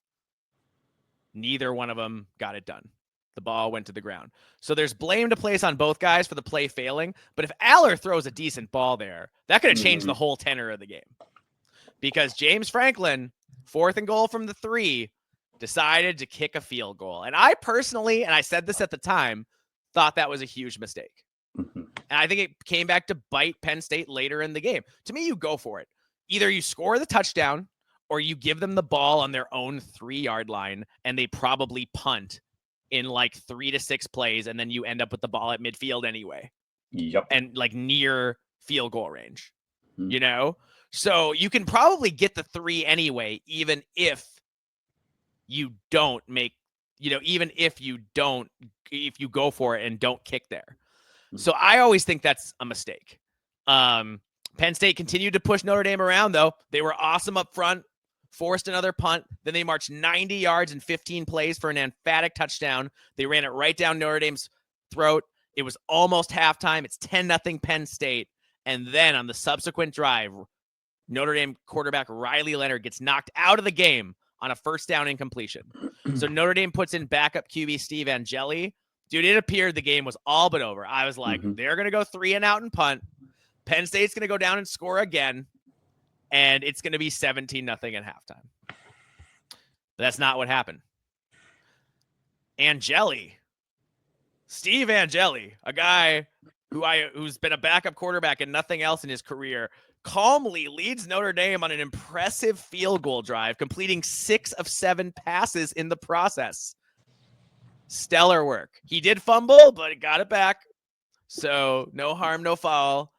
A: Neither one of them got it done. The ball went to the ground. So there's blame to place on both guys for the play failing. But if Aller throws a decent ball there, that could have changed the whole tenor of the game. Because James Franklin, 4th and goal from the 3, decided to kick a field goal. And I personally, and I said this at the time, thought that was a huge mistake. And I think it came back to bite Penn State later in the game. To me, you go for it. Either you score the touchdown or you give them the ball on their own 3-yard line and they probably punt in like 3 to 6 plays, and then you end up with the ball at midfield anyway.
B: Yep.
A: And like near field goal range, you know? So you can probably get the 3 anyway, even if you don't make, even if you go for it and don't kick there. So I always think that's a mistake. Penn State continued to push Notre Dame around, though. They were awesome up front, forced another punt. Then they marched 90 yards in 15 plays for an emphatic touchdown. They ran it right down Notre Dame's throat. It was almost halftime. It's 10-0 Penn State. And then on the subsequent drive, Notre Dame quarterback Riley Leonard gets knocked out of the game on a first down incompletion. So Notre Dame puts in backup QB Steve Angeli. Dude, it appeared the game was all but over. I was like, they're going to go 3 and out and punt. Penn State's going to go down and score again. And it's going to be 17-0 at halftime. But that's not what happened. Steve Angeli, a guy who's been a backup quarterback and nothing else in his career, calmly leads Notre Dame on an impressive field goal drive, completing 6 of 7 passes in the process. Stellar work. He did fumble, but he got it back. So no harm, no foul.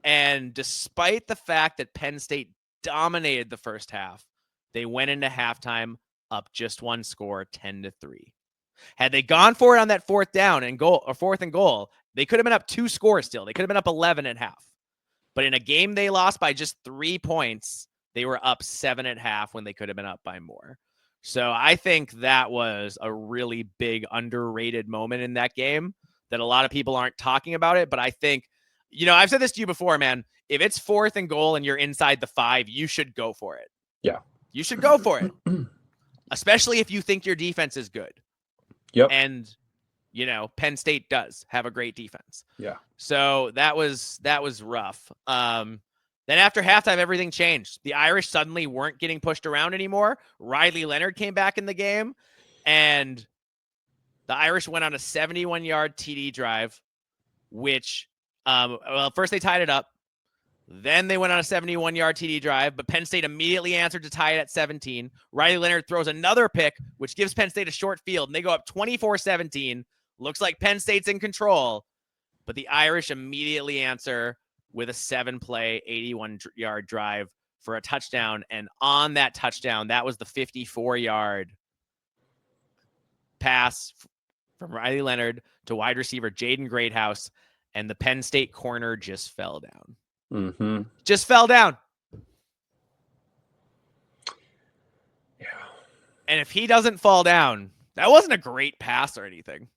A: And despite the fact that Penn State dominated the first half, they went into halftime up just 1 score, 10-3. Had they gone for it on that 4th and goal, they could have been up 2 scores still. They could have been up 11 at half. But in a game they lost by just 3 points, they were up 7 at half when they could have been up by more. So I think that was a really big underrated moment in that game that a lot of people aren't talking about it. But I think, I've said this to you before, man. If it's 4th and goal and you're inside the 5, you should go for it.
B: Yeah.
A: You should go for it. Especially if you think your defense is good.
B: Yep.
A: And, Penn State does have a great defense.
B: Yeah.
A: So that was rough. Then after halftime, everything changed. The Irish suddenly weren't getting pushed around anymore. Riley Leonard came back in the game, and the Irish went on a 71-yard TD drive, which, first they tied it up. Then they went on a 71-yard TD drive, but Penn State immediately answered to tie it at 17. Riley Leonard throws another pick, which gives Penn State a short field, and they go up 24-17. Looks like Penn State's in control, but the Irish immediately answer with a 7-play, 81-yard drive for a touchdown. And on that touchdown, that was the 54-yard pass from Riley Leonard to wide receiver Jaden Greathouse, and the Penn State corner just fell down. Just fell down. And if he doesn't fall down, that wasn't a great pass or anything.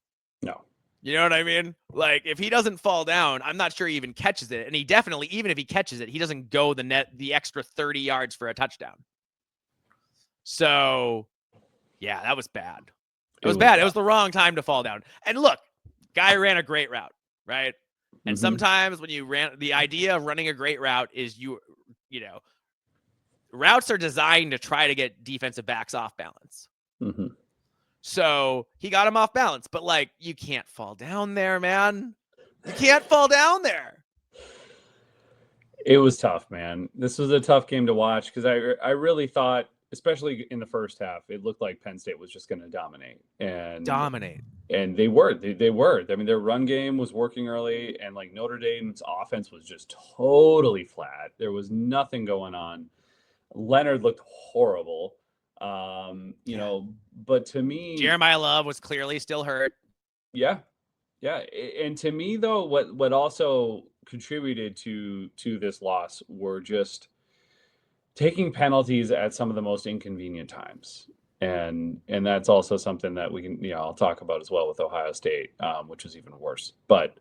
B: No.
A: You know what I mean? Like, if he doesn't fall down, I'm not sure he even catches it. And he definitely, even if he catches it, he doesn't go the extra 30 yards for a touchdown. So, yeah, that was bad. It was bad. It was the wrong time to fall down. And look, guy ran a great route, right? And sometimes when you the idea of running a great route is you know, routes are designed to try to get defensive backs off balance. So he got him off balance, but like, you can't fall down there, man. You can't fall down there.
B: It was tough, man. This was a tough game to watch because I really thought, especially in the first half, it looked like Penn State was just going to dominate. And they were. They were. I mean, their run game was working early, and like Notre Dame's offense was just totally flat. There was nothing going on. Leonard looked horrible. You know, but to me,
A: Jeremiah Love was clearly still hurt.
B: Yeah. And to me, though, what also contributed to this loss were just taking penalties at some of the most inconvenient times. And that's also something that we can, I'll talk about as well with Ohio State, which was even worse. But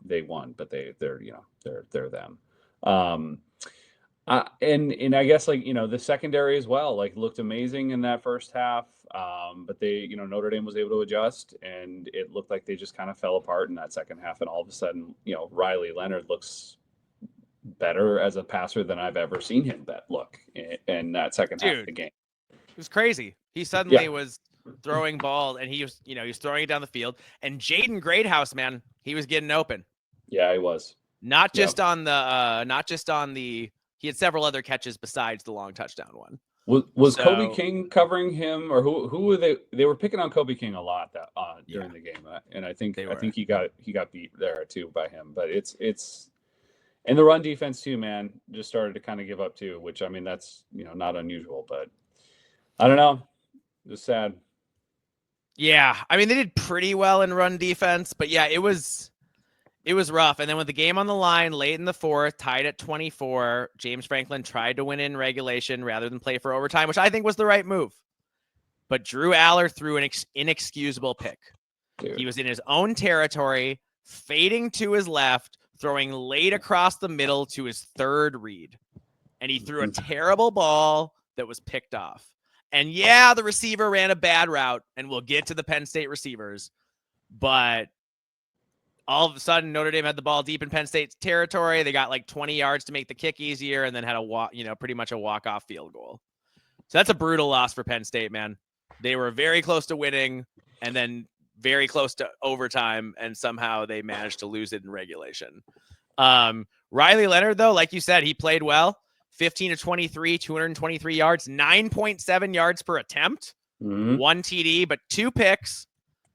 B: they won, but they're them. And I guess the secondary as well, looked amazing in that first half. But Notre Dame was able to adjust, and it looked like they just kind of fell apart in that second half. And all of a sudden, Riley Leonard looks better as a passer than I've ever seen him look in that second half of the game.
A: It was crazy. He suddenly was throwing ball, and he was throwing it down the field. And Jaden Greathouse, man, he was getting open.
B: Yeah, he was.
A: Not just on the. He had several other catches besides the long touchdown one.
B: Was Kobe King covering him, or who were they? They were picking on Kobe King a lot during the game, and I think he got beat there too by him. But it's and the run defense too, man, just started to kind of give up too, which I mean that's not unusual, but I don't know, it was sad.
A: Yeah, I mean they did pretty well in run defense, but yeah, it was rough. And then with the game on the line late in the fourth, tied at 24, James Franklin tried to win in regulation rather than play for overtime, which I think was the right move. But Drew Aller threw an inexcusable pick.
B: Dude.
A: He was in his own territory, fading to his left, throwing late across the middle to his third read. And he threw a terrible ball that was picked off. And yeah, the receiver ran a bad route, and we'll get to the Penn State receivers. But all of a sudden, Notre Dame had the ball deep in Penn State's territory. They got 20 yards to make the kick easier, and then had pretty much a walk-off field goal. So that's a brutal loss for Penn State, man. They were very close to winning, and then very close to overtime, and somehow they managed to lose it in regulation. Riley Leonard, though, like you said, he played well. 15 to 23, 223 yards, 9.7 yards per attempt, 1 TD, but 2 picks.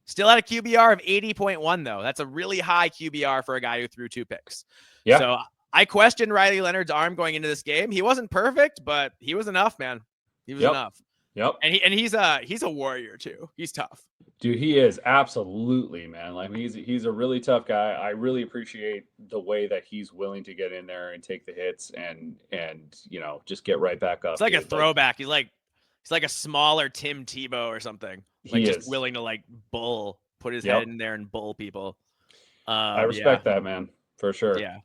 A: Still had a QBR of 80.1, though. That's a really high QBR for a guy who threw 2 picks. Yeah. So I questioned Riley Leonard's arm going into this game. He wasn't perfect, but he was enough, man. He was enough.
B: Yep.
A: And he's a warrior too. He's tough.
B: Dude, he is absolutely, man. He's a really tough guy. I really appreciate the way that he's willing to get in there and take the hits and just get right back up.
A: It's like a throwback. He's like a smaller Tim Tebow or something. Just willing to put his head in there and bull people.
B: I respect that, man, for sure.
A: Yeah.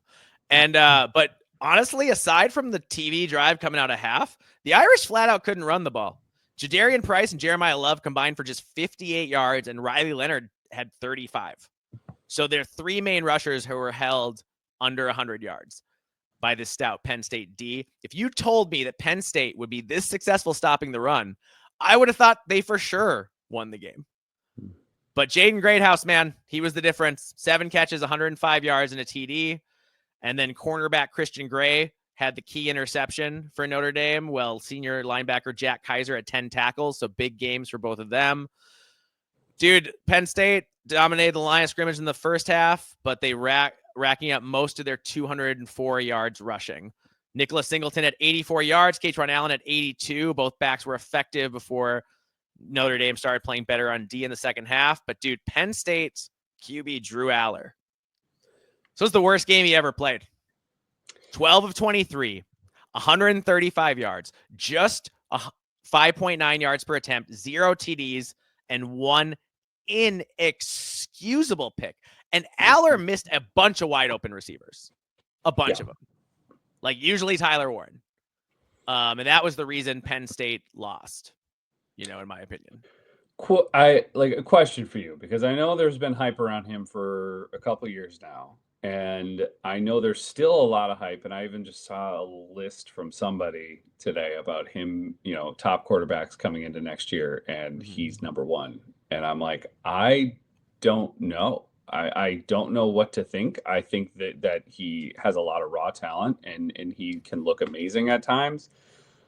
A: And but honestly, aside from the TV drive coming out of half, the Irish flat out couldn't run the ball. Jadarian Price and Jeremiah Love combined for just 58 yards, and Riley Leonard had 35. So they're 3 main rushers who were held under 100 yards by this stout Penn State D. If you told me that Penn State would be this successful stopping the run, I would have thought they for sure won the game. But Jaden Greathouse, man, he was the difference. 7 catches, 105 yards, and a TD. And then cornerback Christian Gray had the key interception for Notre Dame. Well, senior linebacker Jack Kaiser had 10 tackles, so big games for both of them. Dude, Penn State dominated the line of scrimmage in the first half, but they racking up most of their 204 yards rushing. Nicholas Singleton at 84 yards, Katron Allen at 82. Both backs were effective before Notre Dame started playing better on D in the second half. But, dude, Penn State's QB Drew Aller. So it's the worst game he ever played. 12 of 23, 135 yards, just 5.9 yards per attempt, 0 TDs, and 1 inexcusable pick. And Aller missed a bunch of wide open receivers, a bunch of them. Like usually Tyler Warren. And that was the reason Penn State lost, in my opinion.
B: I like a question for you, because I know there's been hype around him for a couple of years now. And I know there's still a lot of hype. And I even just saw a list from somebody today about him, top quarterbacks coming into next year, and he's number one. And I'm like, I don't know. I don't know what to think. I think that he has a lot of raw talent, and he can look amazing at times.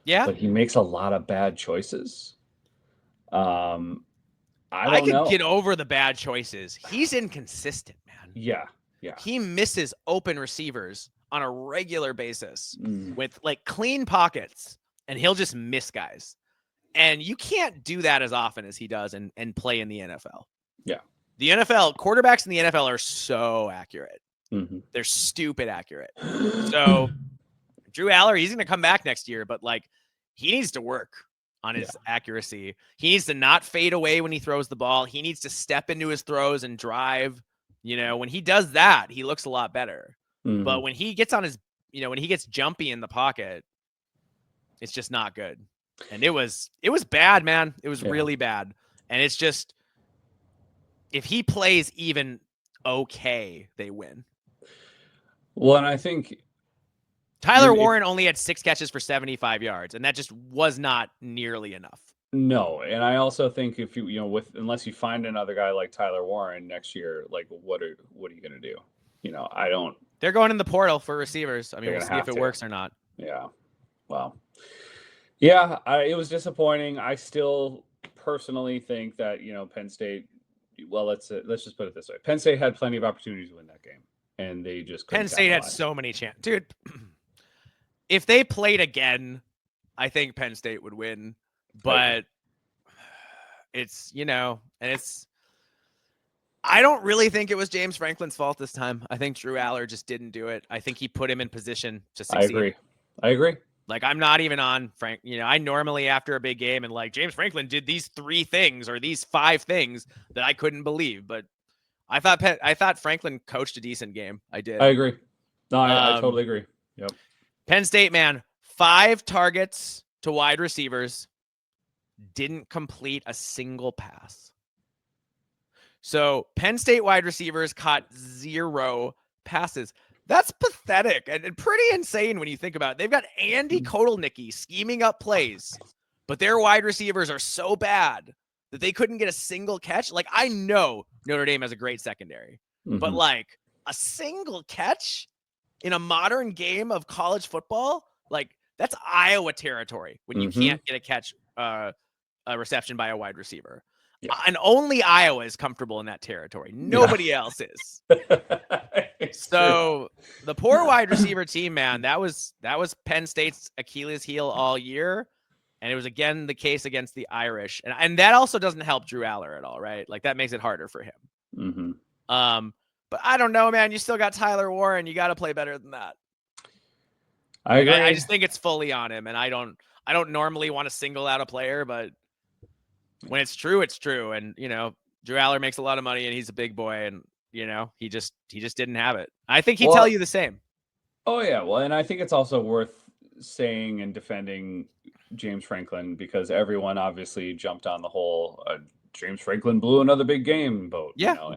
A: Yeah.
B: But he makes a lot of bad choices. I
A: could
B: know.
A: Get over the bad choices. He's inconsistent, man.
B: Yeah.
A: He misses open receivers on a regular basis with like clean pockets, and he'll just miss guys. And you can't do that as often as he does and play in the NFL.
B: Yeah.
A: The NFL, quarterbacks in the NFL are so accurate. They're stupid accurate. So Drew Aller, he's going to come back next year, but like he needs to work on his accuracy. He needs to not fade away when he throws the ball. He needs to step into his throws and drive. When he does that, he looks a lot better. But when he gets on his, when he gets jumpy in the pocket, it's just not good. And it was bad, man. It was really bad. And it's just, if he plays even okay, they win.
B: Well, and I think
A: Tyler Warren only had 6 catches for 75 yards, and that just was not nearly enough.
B: No, and I also think if you unless you find another guy like Tyler Warren next year, like what are you going to do? I don't.
A: They're going in the portal for receivers. I mean, we'll see if it works or not.
B: Yeah. Well. Yeah, it was disappointing. I still personally think that Penn State. Well, let's just put it this way: Penn State had plenty of opportunities to win that game, and they just couldn't.
A: Penn State had so many chances, dude. If they played again, I think Penn State would win. But it's, and it's, I don't really think it was James Franklin's fault this time. I think Drew Aller just didn't do it. I think he put him in position to succeed.
B: I agree.
A: Like, I'm not even on Frank. I normally, after a big game, and like James Franklin did these 3 things or these 5 things that I couldn't believe. But I thought Franklin coached a decent game. I did.
B: I agree. No, I totally agree. Yep.
A: Penn State, man, 5 targets to wide receivers. Didn't complete a single pass. So Penn State wide receivers caught 0 passes. That's pathetic and pretty insane when you think about it. They've got Andy Kotelnicki scheming up plays, but their wide receivers are so bad that they couldn't get a single catch. Like, I know Notre Dame has a great secondary, but like a single catch in a modern game of college football, like that's Iowa territory when you can't get a catch, a reception by a wide receiver. Yeah. And only Iowa is comfortable in that territory. Nobody else is. So the poor wide receiver team, man, that was Penn State's Achilles heel all year. And it was again the case against the Irish. And that also doesn't help Drew Aller at all, right? Like that makes it harder for him. But I don't know, man. You still got Tyler Warren. You got to play better than that.
B: I agree.
A: I just think it's fully on him. And I don't normally want to single out a player, but when it's true, it's true. And, Drew Aller makes a lot of money and he's a big boy and, he just didn't have it. I think he'd tell you the same.
B: Oh yeah. Well, and I think it's also worth saying and defending James Franklin because everyone obviously jumped on the whole James Franklin blew another big game boat.
A: Yeah.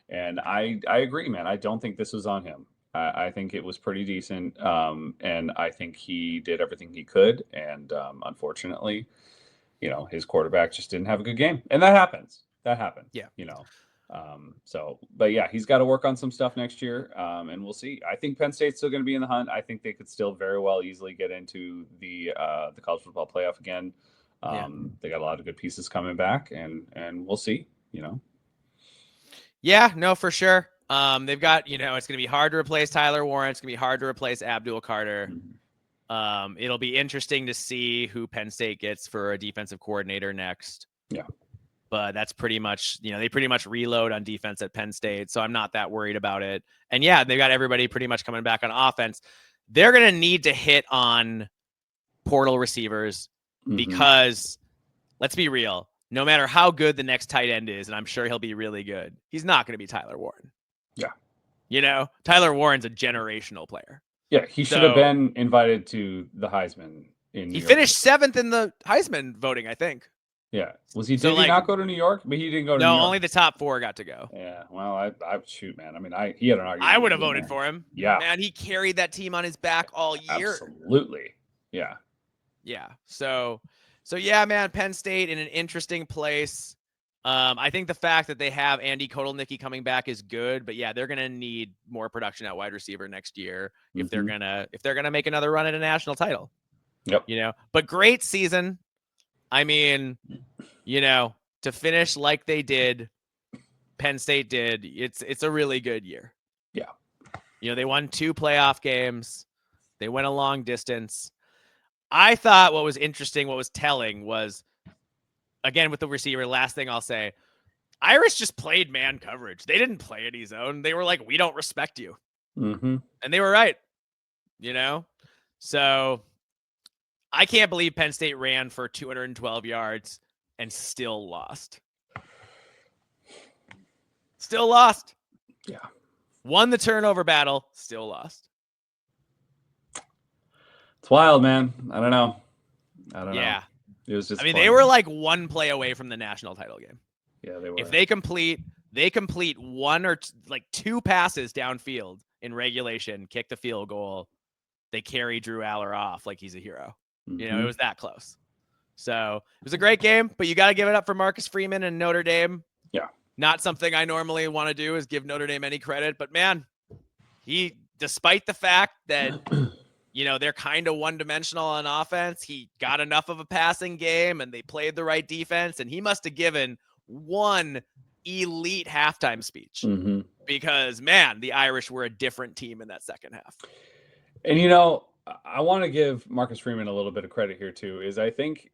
B: And I agree, man. I don't think this was on him. I think it was pretty decent. And I think he did everything he could. And unfortunately, his quarterback just didn't have a good game. And that happens. Yeah. But yeah, he's got to work on some stuff next year. And we'll see. I think Penn State's still going to be in the hunt. I think they could still very well easily get into the college football playoff again. They got a lot of good pieces coming back and we'll see,
A: Yeah, no, for sure. They've got, it's going to be hard to replace Tyler Warren. It's going to be hard to replace Abdul Carter. It'll be interesting to see who Penn State gets for a defensive coordinator next.
B: Yeah.
A: But that's pretty much, they pretty much reload on defense at Penn State. So I'm not that worried about it. And yeah, they've got everybody pretty much coming back on offense. They're going to need to hit on portal receivers because let's be real. No matter how good the next tight end is, and I'm sure he'll be really good, he's not going to be Tyler Warren.
B: Yeah.
A: You know, Tyler Warren's a generational player.
B: Yeah, he should have been invited to the Heisman in New York.
A: He finished 7th in the Heisman voting, I think.
B: Yeah. Did he not go to New York? But he didn't go to New York.
A: No, only the top 4 got to go.
B: Yeah. Well, I shoot, man. I mean, he had an argument.
A: I would have voted for him.
B: Yeah.
A: Man, he carried that team on his back all year.
B: Absolutely. Yeah.
A: Yeah. So yeah, man, Penn State in an interesting place. I think the fact that they have Andy Kotelnicki coming back is good, but yeah, they're gonna need more production at wide receiver next year if they're gonna make another run at a national title.
B: Yep.
A: You know, but great season. I mean, you know, to finish like they did, Penn State did. It's a really good year.
B: Yeah.
A: You know, they won 2 playoff games. They went a long distance. I thought what was interesting, what was telling was, again, with the receiver, last thing I'll say, Irish just played man coverage. They didn't play any zone. They were like, we don't respect you. And they were right, you know? So I can't believe Penn State ran for 212 yards and still lost. Still lost.
B: Yeah.
A: Won the turnover battle, still lost.
B: It's wild, man. I don't know.
A: Yeah.
B: It was just.
A: I mean, they were like 1 play away from the national title game.
B: Yeah, they were.
A: If they complete 1 or 2 passes downfield in regulation, kick the field goal, they carry Drew Aller off like he's a hero. You know, it was that close. So it was a great game, but you got to give it up for Marcus Freeman and Notre Dame.
B: Yeah.
A: Not something I normally want to do is give Notre Dame any credit, but man, despite the fact that, you know, they're kind of one-dimensional on offense, he got enough of a passing game and they played the right defense, and he must have given one elite halftime speech because, man, the Irish were a different team in that second half.
B: And, you know, I want to give Marcus Freeman a little bit of credit here, too, is I think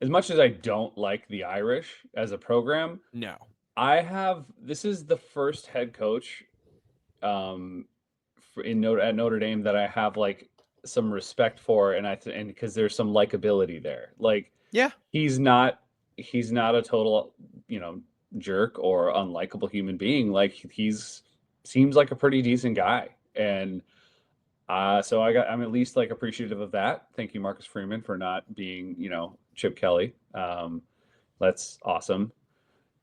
B: as much as I don't like the Irish as a program, this is the first head coach at Notre Dame that I have like some respect for, and because there's some likability there. Like, yeah, he's not a total, you know, jerk or unlikable human being. Like, seems like a pretty decent guy, and so I'm at least like appreciative of that. Thank you, Marcus Freeman, for not being, you know, Chip Kelly. That's awesome.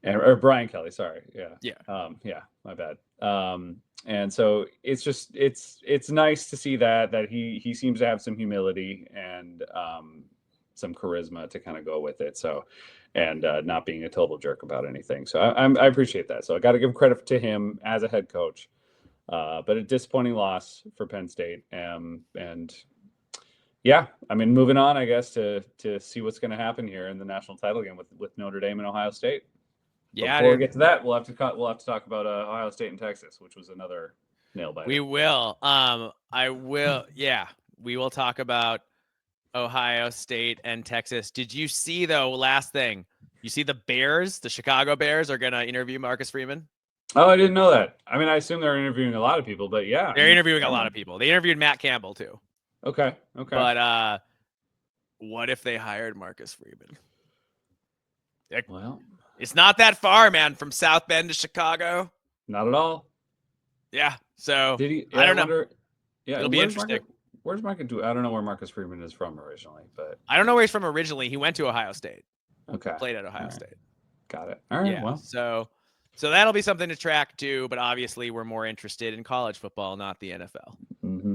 B: Or Brian Kelly, sorry. Yeah, my bad. And so it's just it's nice to see that he seems to have some humility and some charisma to kind of go with it. So, and not being a total jerk about anything. So I appreciate that. So I got to give credit to him as a head coach. But a disappointing loss for Penn State. And yeah, I mean, moving on, I guess, to see what's going to happen here in the national title game with Notre Dame and Ohio State.
A: Yeah.
B: Before we get to that, we'll have to talk about Ohio State and Texas, which was another nail biter.
A: We will. I will. Yeah, we will talk about Ohio State and Texas. Did you see, though, last thing, you see the Bears, the Chicago Bears are going to interview Marcus Freeman?
B: Oh, I didn't know that. I mean, I assume they're interviewing a lot of people, but yeah.
A: They're interviewing a lot of people. They interviewed Matt Campbell, too.
B: Okay.
A: But what if they hired Marcus Freeman?
B: Well,
A: it's not that far, man, from South Bend to Chicago.
B: Not at all.
A: Yeah. So
B: I don't know. Yeah,
A: it'll be interesting.
B: Where's Marcus? I don't know where Marcus Freeman is from originally, but
A: I don't know where he's from originally. He went to Ohio State.
B: Okay.
A: Played at Ohio State.
B: Got it. All right.
A: Yeah.
B: Well.
A: So that'll be something to track too. But obviously, we're more interested in college football, not the NFL.
B: Mm-hmm.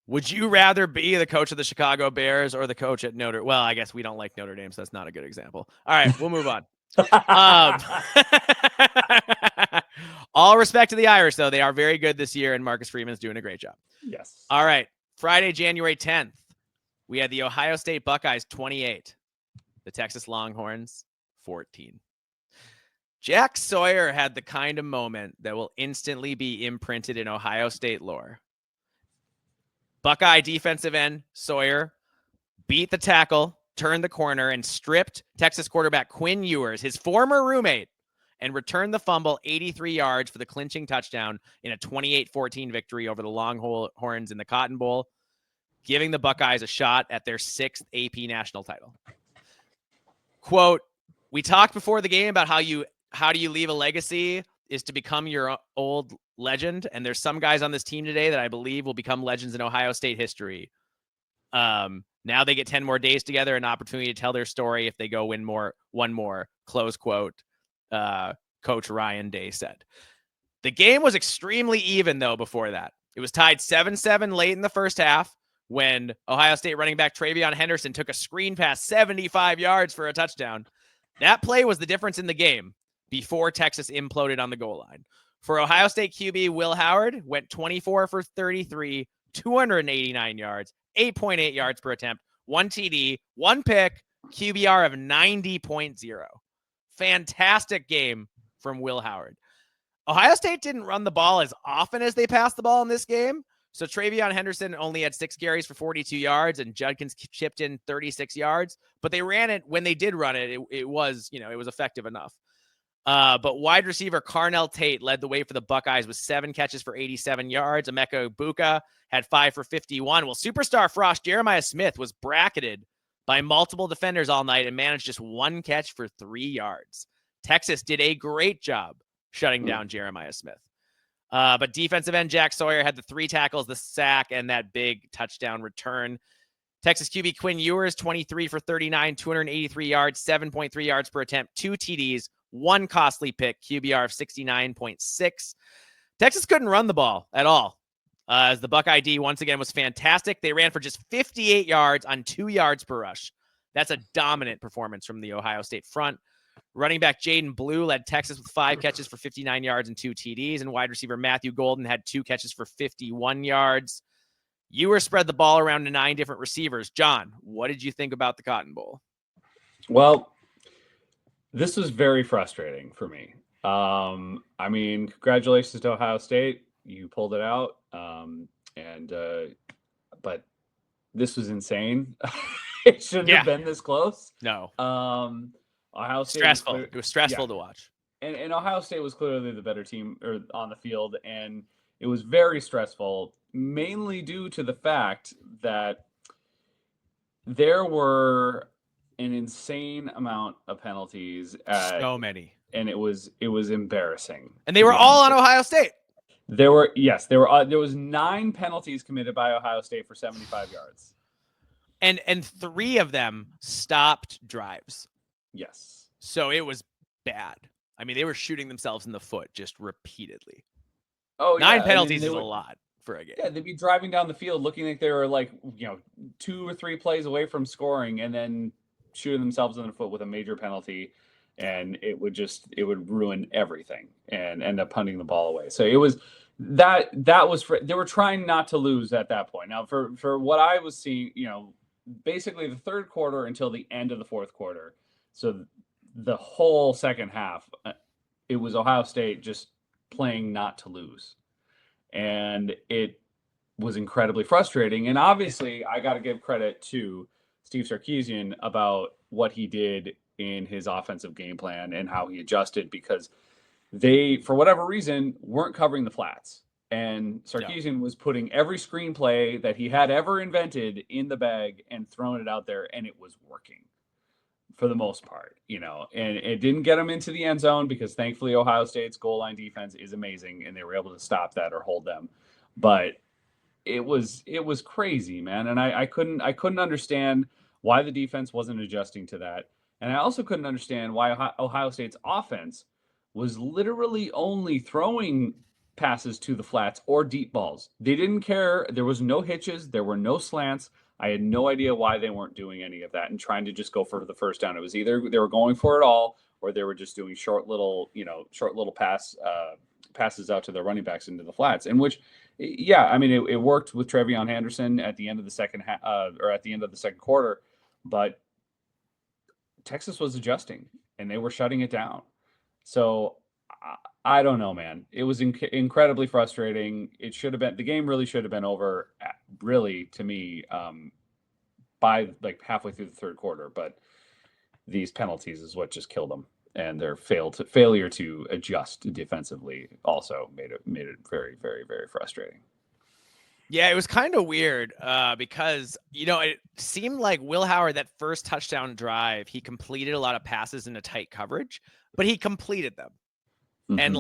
A: Would you rather be the coach of the Chicago Bears or the coach at Notre? Well, I guess we don't like Notre Dame, so that's not a good example. All right, we'll move on. All respect to the Irish, though. They are very good this year, and Marcus Freeman's doing a great job.
B: Yes.
A: All right, Friday, January 10th, we had the Ohio State Buckeyes 28, the Texas Longhorns 14. Jack Sawyer had the kind of moment that will instantly be imprinted in Ohio State lore. Buckeye defensive end Sawyer beat the tackle, turned the corner, and stripped Texas quarterback Quinn Ewers, his former roommate, and returned the fumble 83 yards for the clinching touchdown in a 28-14 victory over the Longhorns in the Cotton Bowl. giving the Buckeyes a shot at their 6th AP national title. Quote, we talked before the game about how do you leave a legacy is to become your old legend. And there's some guys on this team today that I believe will become legends in Ohio State history. Now they get 10 more days together, an opportunity to tell their story if they go win one more, close quote, Coach Ryan Day said. The game was extremely even, though, before that. It was tied 7-7 late in the first half when Ohio State running back Travion Henderson took a screen pass 75 yards for a touchdown. That play was the difference in the game before Texas imploded on the goal line. For Ohio State QB, Will Howard went 24 for 33, 289 yards, 8.8 yards per attempt, 1 TD, 1 pick, QBR of 90.0. Fantastic game from Will Howard. Ohio State didn't run the ball as often as they passed the ball in this game. So Travion Henderson only had 6 carries for 42 yards, and Judkins chipped in 36 yards. But they ran it when they did run it. It was effective enough. But wide receiver Carnell Tate led the way for the Buckeyes with 7 catches for 87 yards. Emeka Ibuka had 5 for 51. Well, superstar Frost Jeremiah Smith was bracketed by multiple defenders all night and managed just 1 catch for 3 yards. Texas did a great job shutting down Jeremiah Smith. But defensive end Jack Sawyer had the 3 tackles, the sack, and that big touchdown return. Texas QB Quinn Ewers, 23 for 39, 283 yards, 7.3 yards per attempt, 2 TDs, 1 costly pick, QBR of 69.6. Texas couldn't run the ball at all, as the Buckeye D once again was fantastic. They ran for just 58 yards on 2 yards per rush. That's a dominant performance from the Ohio State front. Running back Jaden Blue led Texas with 5 catches for 59 yards and 2 TDs, and wide receiver Matthew Golden had 2 catches for 51 yards. Ewers spread the ball around to 9 different receivers. John, what did you think about the Cotton Bowl?
B: Well, this was very frustrating for me. I mean, congratulations to Ohio State. You pulled it out. But this was insane. It shouldn't have been this close.
A: No.
B: Ohio State
A: stressful. It was stressful to watch.
B: And Ohio State was clearly the better team on the field, and it was very stressful, mainly due to the fact that there were an insane amount of penalties.
A: So many.
B: And it was embarrassing.
A: And they were all on Ohio State.
B: There was 9 penalties committed by Ohio State for 75 yards.
A: And 3 of them stopped drives.
B: Yes.
A: So it was bad. I mean, they were shooting themselves in the foot just repeatedly.
B: Oh,
A: 9 penalties is a lot for a game.
B: Yeah, they'd be driving down the field looking like they were 2 or 3 plays away from scoring, and then shooting themselves in the foot with a major penalty, and it would ruin everything and end up punting the ball away. So it was that was they were trying not to lose at that point. Now for what I was seeing, basically the third quarter until the end of the fourth quarter. So the whole second half, it was Ohio State just playing not to lose. And it was incredibly frustrating. And obviously, I got to give credit to Steve Sarkisian about what he did in his offensive game plan and how he adjusted, because they, for whatever reason, weren't covering the flats. And Sarkisian was putting every screenplay that he had ever invented in the bag and throwing it out there, and it was working for the most part, and it didn't get them into the end zone because thankfully Ohio State's goal line defense is amazing and they were able to stop that or hold them. But it was crazy, man. And I couldn't understand why the defense wasn't adjusting to that. And I also couldn't understand why Ohio State's offense was literally only throwing passes to the flats or deep balls. They didn't care. There was no hitches. There were no slants. I had no idea why they weren't doing any of that and trying to just go for the first down. It was either they were going for it all or they were just doing short little passes out to their running backs into the flats. In which, I mean, it worked with Travion Henderson at the end of the second quarter, but Texas was adjusting and they were shutting it down. So I don't know, man. It was incredibly frustrating. It should have been, the game really should have been over, really, to me, by halfway through the third quarter. But these penalties is what just killed them, and their failure to adjust defensively also made it very, very, very frustrating.
A: Yeah, it was kind of weird because, it seemed like Will Howard, that first touchdown drive, he completed a lot of passes into tight coverage, but he completed them and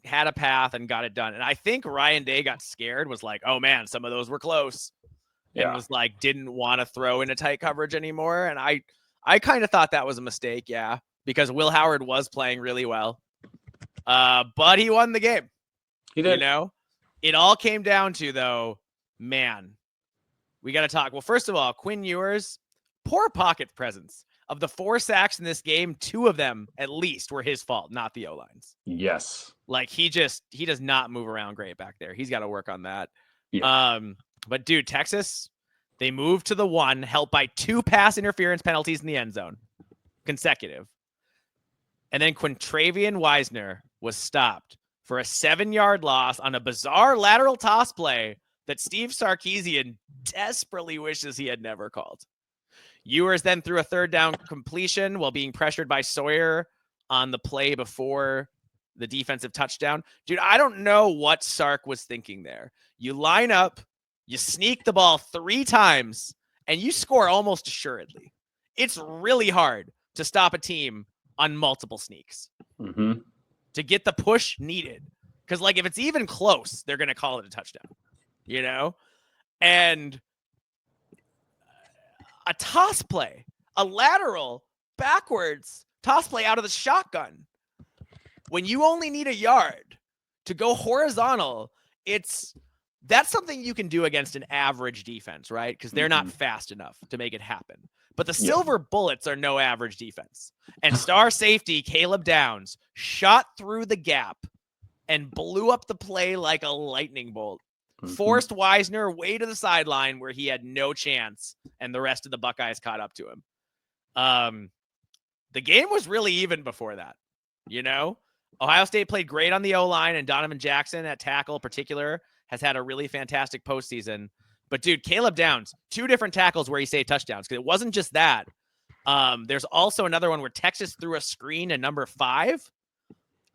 A: had a path and got it done. And I think Ryan Day got scared, was like, oh man, some of those were close, and was like, didn't want to throw into tight coverage anymore. And I kind of thought that was a mistake. Yeah, because Will Howard was playing really well. But he won the game.
B: He did.
A: It all came down to, though, man, we got to talk. Well, first of all, Quinn Ewers, poor pocket presence. Of the 4 sacks in this game, 2 of them at least were his fault, not the O-lines.
B: Yes.
A: Like he does not move around great back there. He's got to work on that.
B: Yeah.
A: But dude, Texas, they moved to the 1, helped by 2 pass interference penalties in the end zone, consecutive. And then Quintravian Wisner was stopped for a 7-yard loss on a bizarre lateral toss play that Steve Sarkisian desperately wishes he had never called. Ewers then threw a 3rd down completion while being pressured by Sawyer on the play before the defensive touchdown. Dude, I don't know what Sark was thinking there. You line up, you sneak the ball 3 times, and you score almost assuredly. It's really hard to stop a team on multiple sneaks. To get the push needed. Because, if it's even close, they're going to call it a touchdown. And a toss play, a lateral, backwards toss play out of the shotgun. When you only need a yard to go horizontal, that's something you can do against an average defense, right? Because they're not fast enough to make it happen. But the Silver Bullets are no average defense. And star safety Caleb Downs shot through the gap and blew up the play like a lightning bolt. Forced Wisner way to the sideline where he had no chance, and the rest of the Buckeyes caught up to him. The game was really even before that. Ohio State played great on the O-line, and Donovan Jackson at tackle in particular has had a really fantastic postseason. But, dude, Caleb Downs, 2 different tackles where he saved touchdowns. Because it wasn't just that. There's also another one where Texas threw a screen to number 5,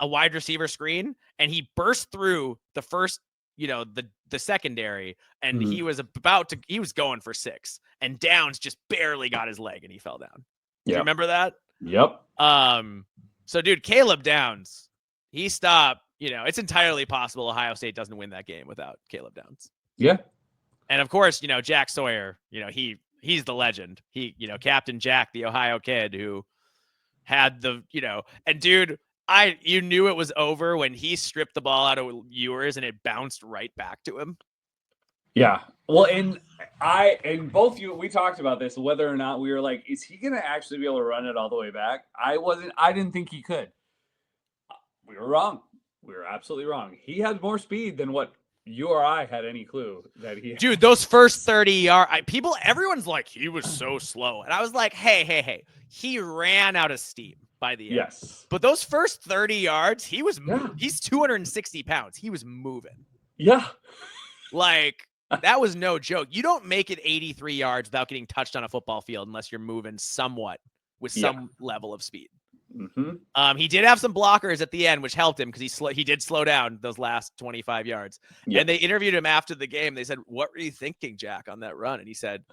A: a wide receiver screen, and he burst through the first, the secondary, and he was going for 6. And Downs just barely got his leg, and he fell down. Do you remember that?
B: Yep.
A: So, dude, Caleb Downs, he stopped. It's entirely possible Ohio State doesn't win that game without Caleb Downs.
B: Yeah.
A: And of course, Jack Sawyer, he's the legend. He, Captain Jack, the Ohio kid who had and dude, you knew it was over when he stripped the ball out of Ewers and it bounced right back to him.
B: Yeah. Well, and both you, we talked about this, whether or not we were like, is he going to actually be able to run it all the way back? I didn't think he could. We were wrong. We were absolutely wrong. He had more speed than what you or I had any clue that he had.
A: Dude, those first 30 yards, everyone's like, he was so slow. And I was like, hey, he ran out of steam by the end.
B: Yes.
A: But those first 30 yards, he's 260 pounds. He was moving.
B: Yeah.
A: That was no joke. You don't make it 83 yards without getting touched on a football field unless you're moving somewhat with some level of speed. He did have some blockers at the end, which helped him because he did slow down those last 25 yards. And they interviewed him after the game. They said, "What were you thinking, Jack, on that run?" And he said,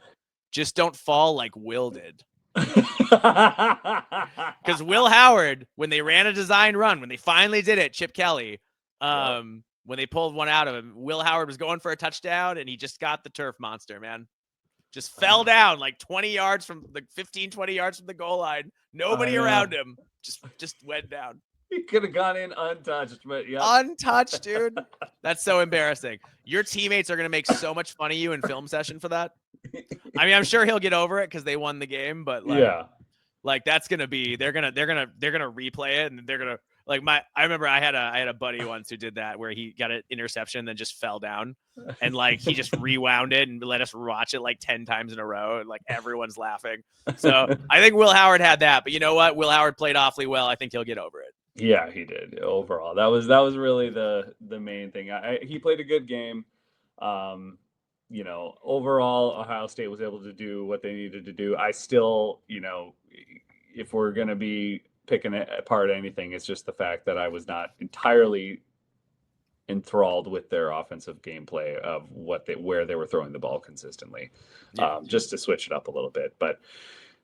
A: "Just don't fall like Will did." Because Will Howard, when they ran a design run, when they finally did it, Chip Kelly, when they pulled one out of him, Will Howard was going for a touchdown, and he just got the turf monster, man. Just fell down like 20 yards from the 15, 20 yards from the goal line. Nobody around him. Just went down.
B: He could have gone in untouched, but
A: untouched, dude. That's so embarrassing. Your teammates are gonna make so much fun of you in film session for that. I mean, I'm sure he'll get over it because they won the game, but that's gonna be they're gonna replay it, and they're gonna I remember I had a buddy once who did that where he got an interception and then just fell down, and he just rewound it and let us watch it 10 times in a row, and everyone's laughing. So I think Will Howard had that, but you know what? Will Howard played awfully well. I think he'll get over it.
B: Yeah, he did. Overall, that was really the main thing. He played a good game. Overall, Ohio State was able to do what they needed to do. I still, if we're gonna be picking apart anything, it's just the fact that I was not entirely enthralled with their offensive gameplay of where they were throwing the ball consistently, just to switch it up a little bit. But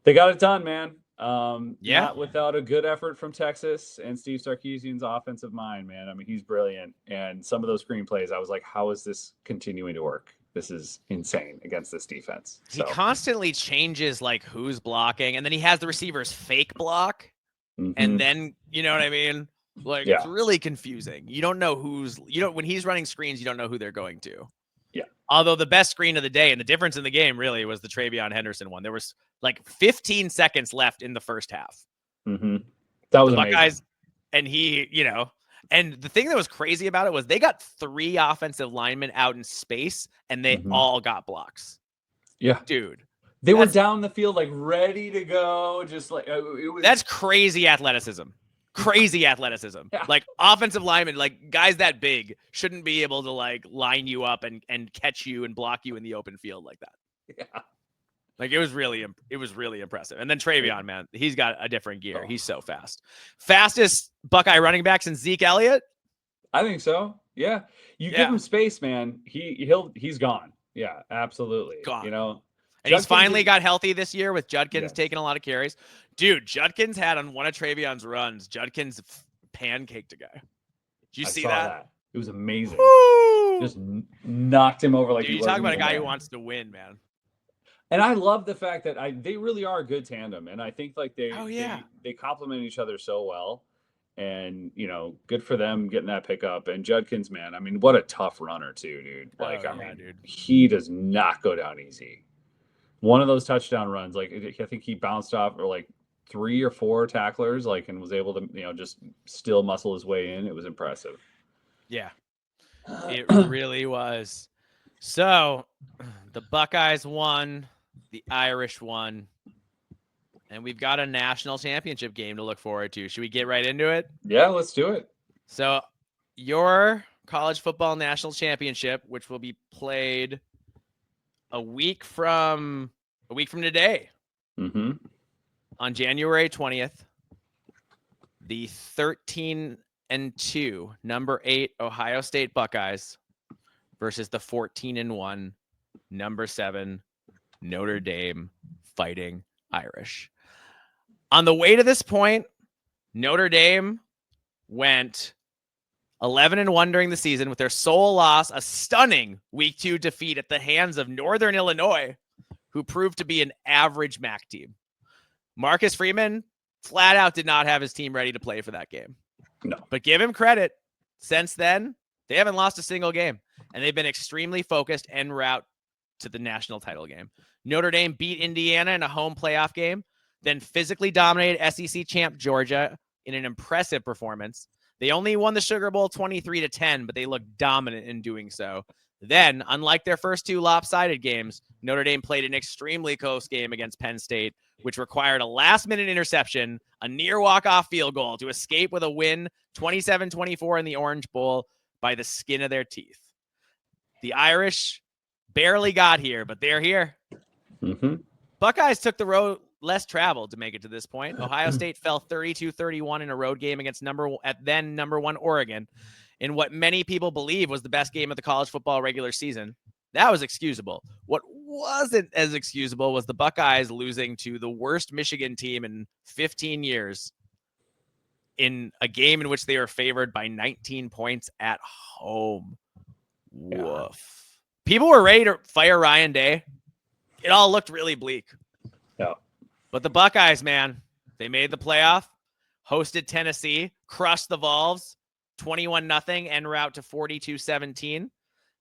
B: they got it done, man. Not without a good effort from Texas and Steve Sarkisian's offensive mind, man. I mean, he's brilliant. And some of those screenplays, I was like, how is this continuing to work? This is insane against this defense.
A: He constantly changes like who's blocking, and then he has the receivers fake block. And then, you know what I mean? Like, it's really confusing. You don't know when he's running screens, you don't know who they're going to.
B: Yeah.
A: Although the best screen of the day and the difference in the game really was the Travion Henderson one. There was like 15 seconds left in the first half.
B: That was
A: the Buckeyes, and he, and the thing that was crazy about it was they got 3 offensive linemen out in space and they all got blocks.
B: Yeah.
A: Dude.
B: They were down the field, like ready to go. Just like
A: that's crazy athleticism. Crazy athleticism.
B: Yeah.
A: Like offensive linemen, like guys that big shouldn't be able to like line you up and catch you and block you in the open field like that.
B: Yeah.
A: Like it was really impressive. And then Travion, man, he's got a different gear. He's so fast. Fastest Buckeye running back since Zeke Elliott?
B: I think so. Yeah. You give him space, man. He's gone. Yeah, absolutely.
A: Gone. And he's finally got healthy this year with Judkins taking a lot of carries. Dude, Judkins had on one of Travion's runs, Judkins pancaked a guy. Did you see that?
B: It was amazing.
A: Woo!
B: Just knocked him over like
A: Dude, you talk about a guy who wants to win, man.
B: And I love the fact that they really are a good tandem. And I think like they complement each other so well. And, good for them getting that pickup. And Judkins, man, I mean, what a tough runner too, dude. Like, dude. He does not go down easy. One of those touchdown runs, like I think he bounced off or like 3 or 4 tacklers, like, and was able to, just still muscle his way in. It was impressive.
A: Yeah, it really was. So the Buckeyes won, the Irish won, and we've got a national championship game to look forward to. Should we get right into it?
B: Yeah, let's do it.
A: So your college football national championship, which will be played a week from today, on January 20th, the 13-2 number 8 Ohio State Buckeyes versus the 14-1 number 7 Notre Dame Fighting Irish. On the way to this point, Notre Dame went 11-1 during the season with their sole loss, a stunning week 2 defeat at the hands of Northern Illinois, who proved to be an average MAC team. Marcus Freeman flat out did not have his team ready to play for that game.
B: No.
A: But give him credit. Since then, they haven't lost a single game, and they've been extremely focused en route to the national title game. Notre Dame beat Indiana in a home playoff game, then physically dominated SEC champ Georgia in an impressive performance. They only won the Sugar Bowl 23-10, but they looked dominant in doing so. Then, unlike their first 2 lopsided games, Notre Dame played an extremely close game against Penn State, which required a last-minute interception, a near walk-off field goal to escape with a win 27-24 in the Orange Bowl by the skin of their teeth. The Irish barely got here, but they're here. Buckeyes took the road less traveled to make it to this point. Ohio State fell 32-31 in a road game against number 1 Oregon in what many people believe was the best game of the college football regular season. That was excusable. What wasn't as excusable was the Buckeyes losing to the worst Michigan team in 15 years in a game in which they were favored by 19 points at home. Woof. People were ready to fire Ryan Day. It all looked really bleak.
B: Yeah.
A: But the Buckeyes, man, they made the playoff, hosted Tennessee, crushed the Vols, 21-0 en route to 42-17.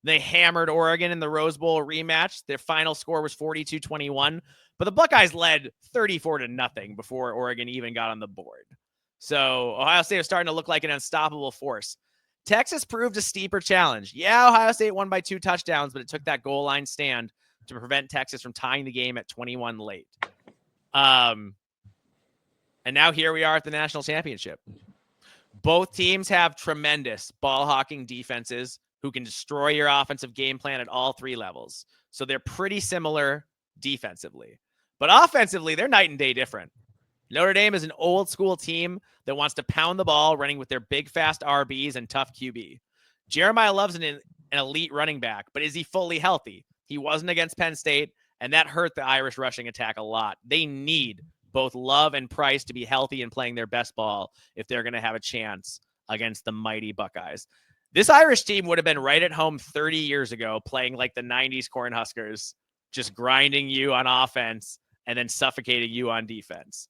A: They hammered Oregon in the Rose Bowl rematch. Their final score was 42-21, but the Buckeyes led 34-0 before Oregon even got on the board. So Ohio State was starting to look like an unstoppable force. Texas proved a steeper challenge. Yeah, Ohio State won by 2 touchdowns, but it took that goal line stand to prevent Texas from tying the game at 21 late. And now here we are at the national championship. Both teams have tremendous ball hawking defenses who can destroy your offensive game plan at all 3 levels. So they're pretty similar defensively. But offensively, they're night and day different. Notre Dame is an old school team that wants to pound the ball, running with their big, fast RBs and tough QB. Jeremiah Love's an elite running back, but is he fully healthy? He wasn't against Penn State, and that hurt the Irish rushing attack a lot. They need both Love and Price to be healthy and playing their best ball if they're going to have a chance against the mighty Buckeyes. This Irish team would have been right at home 30 years ago, playing like the 90s Cornhuskers, just grinding you on offense and then suffocating you on defense.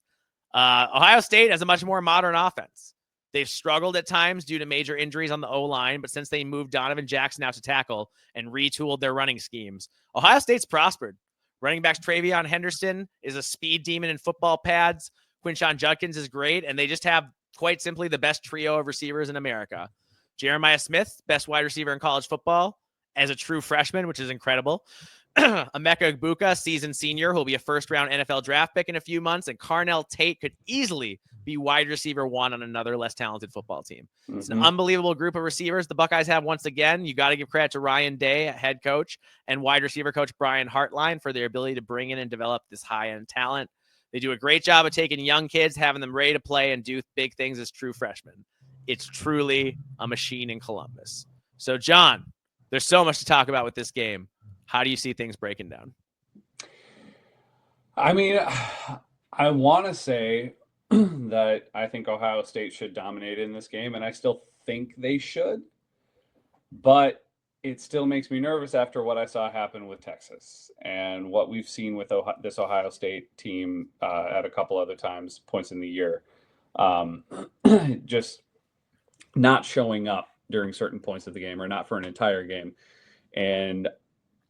A: Ohio State has a much more modern offense. They've struggled at times due to major injuries on the O-line, but since they moved Donovan Jackson out to tackle and retooled their running schemes, Ohio State's prospered. Running backs Travion Henderson is a speed demon in football pads. Quinshon Judkins is great, and they just have quite simply the best trio of receivers in America. Jeremiah Smith, best wide receiver in college football as a true freshman, which is incredible. Emeka Egbuka, seasoned senior, who will be a first-round NFL draft pick in a few months, and Carnell Tate could easily be wide receiver 1 on another less talented football team. It's an unbelievable group of receivers the Buckeyes have once again. You got to give credit to Ryan Day, head coach, and wide receiver coach Brian Hartline for their ability to bring in and develop this high-end talent. They do a great job of taking young kids, having them ready to play and do big things as true freshmen. It's truly a machine in Columbus. So, John, there's so much to talk about with this game. How do you see things breaking down?
B: I mean, I want to say that I think Ohio State should dominate in this game, and I still think they should. But it still makes me nervous after what I saw happen with Texas and what we've seen with this Ohio State team at a couple other points in the year. Just not showing up during certain points of the game or not for an entire game. And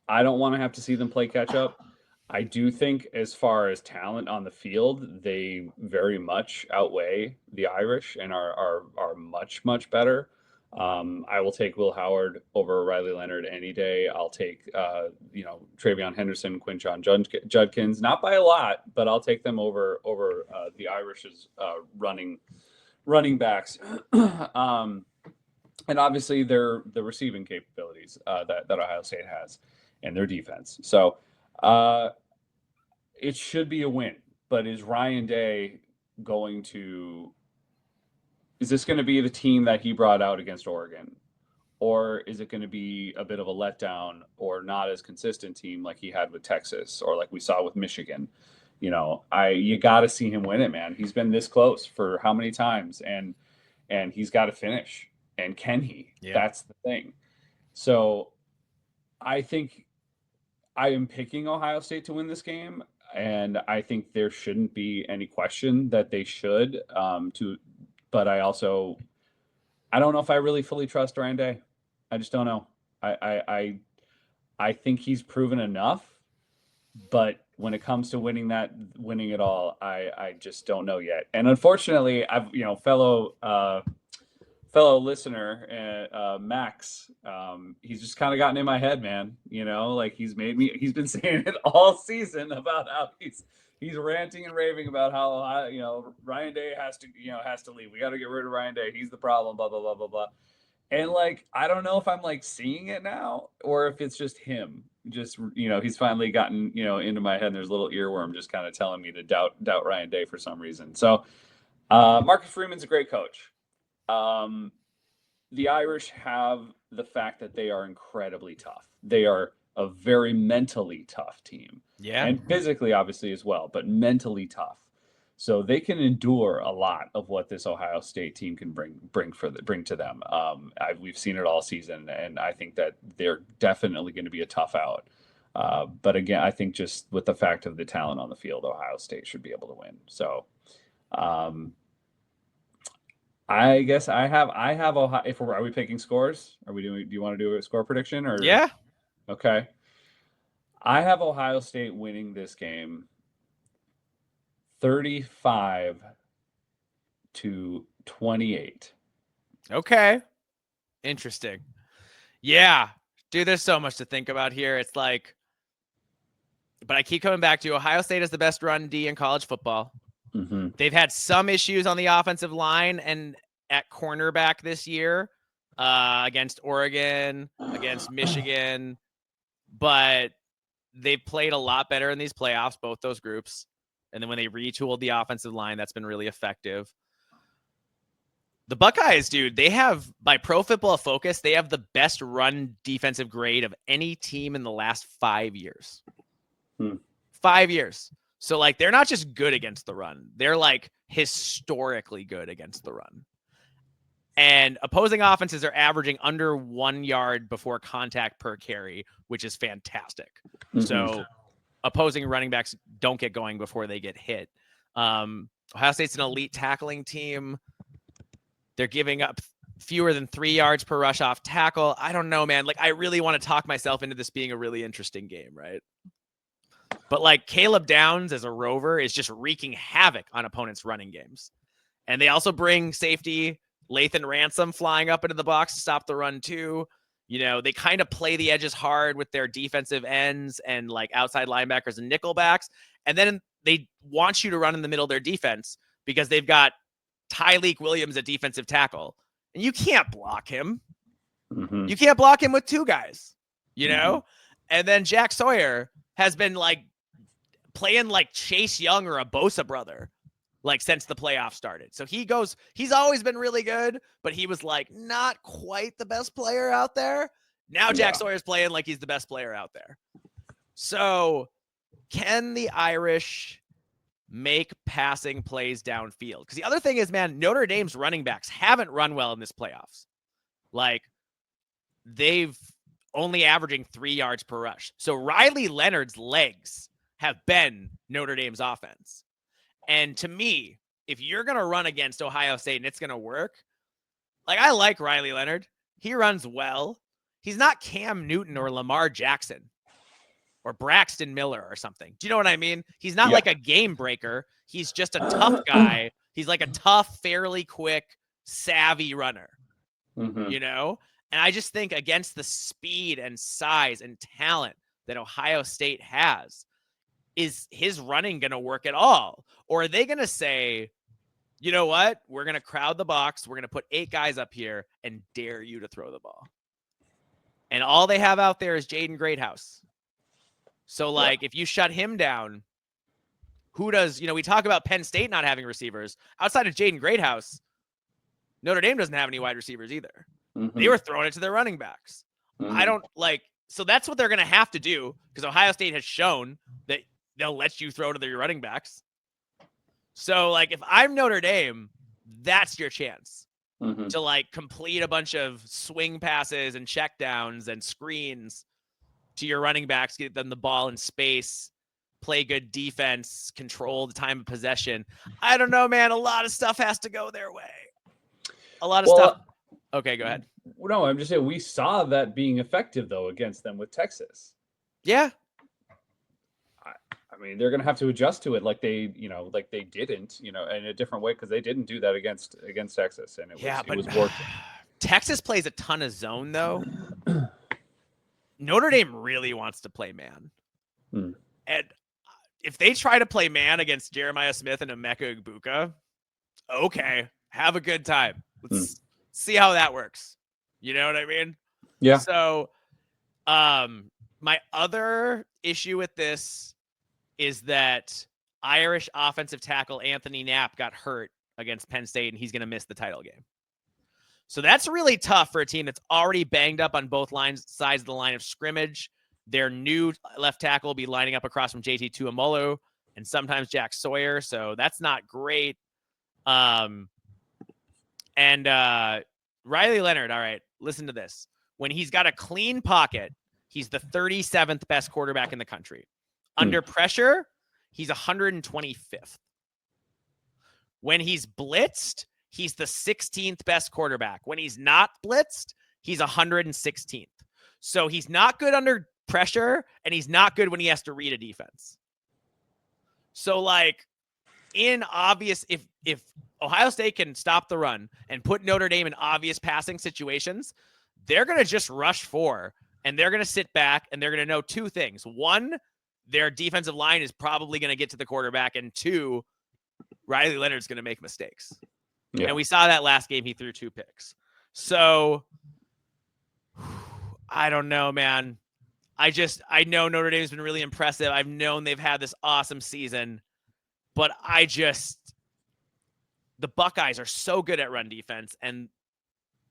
B: I don't want to have to see them play catch up. I do think as far as talent on the field, they very much outweigh the Irish and are much, much better. I will take Will Howard over Riley Leonard any day. I'll take, Travion Henderson, Quinshon Judkins, not by a lot, but I'll take them over the Irish's running backs. And obviously the receiving capabilities that Ohio State has and their defense. So it should be a win, but is Ryan Day is this going to be the team that he brought out against Oregon? Or is it going to be a bit of a letdown or not as consistent team like he had with Texas or like we saw with Michigan? You got to see him win it, man. He's been this close for how many times and he's got to finish. And can he? Yeah. That's the thing. So I think I am picking Ohio State to win this game. And I think there shouldn't be any question that they should but I don't know if I really fully trust Ryan Day. I just don't know. I think he's proven enough, but when it comes to winning it all, I just don't know yet. And unfortunately, I've fellow listener, Max, he's just kind of gotten in my head, man. He's been saying it all season about how he's ranting and raving about how Ryan Day has to leave. We got to get rid of Ryan Day. He's the problem, blah blah blah blah blah. And I don't know if I'm seeing it now or if it's just him. Just he's finally gotten into my head. And there's a little earworm just kind of telling me to doubt Ryan Day for some reason. So Marcus Freeman's a great coach. The Irish have the fact that they are incredibly tough. They are a very mentally tough team. Yeah. And physically, obviously, as well, but mentally tough. So they can endure a lot of what this Ohio State team can bring to them. We've seen it all season, and I think that they're definitely going to be a tough out. But again, I think just with the fact of the talent on the field, Ohio State should be able to win. So I guess I have Ohio. Are we picking scores? Do you want to do a score prediction or?
A: Yeah.
B: Okay. I have Ohio State winning this game 35-28.
A: Okay. Interesting. Yeah. Dude, there's so much to think about here. It's but I keep coming back to Ohio State is the best run D in college football. Mm-hmm. They've had some issues on the offensive line and at cornerback this year against Oregon, against Michigan, but they've played a lot better in these playoffs, both those groups. And then when they retooled the offensive line, that's been really effective. The Buckeyes, dude, they have, by Pro Football Focus, they have the best run defensive grade of any team in the last 5 years. 5 years. So, like, they're not just good against the run. They're, like, historically good against the run. And opposing offenses are averaging under 1 yard before contact per carry, which is fantastic. So, opposing running backs don't get going before they get hit. Ohio State's an elite tackling team. They're giving up fewer than 3 yards per rush off tackle. I don't know, man. Like, I really want to talk myself into this being a really interesting game, right? But, like, Caleb Downs as a rover is just wreaking havoc on opponents' running games. And they also bring safety Lathan Ransom flying up into the box to stop the run, too. You know, they kind of play the edges hard with their defensive ends and, like, outside linebackers and nickelbacks. And then they want you to run in the middle of their defense because they've got Tyleek Williams at defensive tackle, and you can't block him. You can't block him with two guys, you know? And then Jack Sawyer has been like playing like Chase Young or a Bosa brother, like since the playoffs started. So he's always been really good, but he was like not quite the best player out there. Now Jack Sawyer's playing like he's the best player out there. So can the Irish make passing plays downfield? Because the other thing is, man, Notre Dame's running backs haven't run well in this playoffs. Like, they've only averaging 3 yards per rush. So Riley Leonard's legs have been Notre Dame's offense. And to me, if you're going to run against Ohio State and it's going to work, like, I like Riley Leonard. He runs well. He's not Cam Newton or Lamar Jackson or Braxton Miller or something. Do you know what I mean? He's not like a game breaker. He's just a tough guy. He's like a tough, fairly quick, savvy runner, you know? And I just think against the speed and size and talent that Ohio State has, is his running going to work at all? Or are they going to say, you know what? We're going to crowd the box. We're going to put 8 guys up here and dare you to throw the ball. And all they have out there is Jaden Greathouse. So, like, if you shut him down, who does, you know, we talk about Penn State not having receivers. Outside of Jaden Greathouse, Notre Dame doesn't have any wide receivers either. They were throwing it to their running backs. I don't like, so that's what they're going to have to do, because Ohio State has shown that they'll let you throw to their running backs. So, like, if I'm Notre Dame, that's your chance to, like, complete a bunch of swing passes and checkdowns and screens to your running backs, get them the ball in space, play good defense, control the time of possession. I don't know, man. A lot of stuff has to go their way. A lot of stuff. Okay, go ahead.
B: No, I'm just saying we saw that being effective, though, against them with Texas.
A: Yeah.
B: I mean, they're going to have to adjust to it like they didn't, in a different way, because they didn't do that against Texas. And it was working.
A: Texas plays a ton of zone, though. Notre Dame really wants to play man. And if they try to play man against Jeremiah Smith and Emeka Egbuka, okay, have a good time. Let's see how that works. You know what I mean?
B: Yeah.
A: So my other issue with this is that Irish offensive tackle Anthony Knapp got hurt against Penn State, and he's going to miss the title game. So that's really tough for a team that's already banged up on both sides of the line of scrimmage. Their new left tackle will be lining up across from JT Tuimoloau and sometimes Jack Sawyer. So that's not great. And Riley Leonard, all right, listen to this. When he's got a clean pocket, he's the 37th best quarterback in the country. Under pressure, he's 125th. When he's blitzed, he's the 16th best quarterback. When he's not blitzed, he's 116th. So he's not good under pressure, and he's not good when he has to read a defense. So, like, in obvious, if Ohio State can stop the run and put Notre Dame in obvious passing situations, they're going to just rush 4, and they're going to sit back, and they're going to know 2 things. 1, their defensive line is probably going to get to the quarterback, and 2, Riley Leonard's going to make mistakes. Yeah. And we saw that last game. He threw 2 picks. So I don't know, man. I know Notre Dame's been really impressive. I've known they've had this awesome season, but the Buckeyes are so good at run defense, and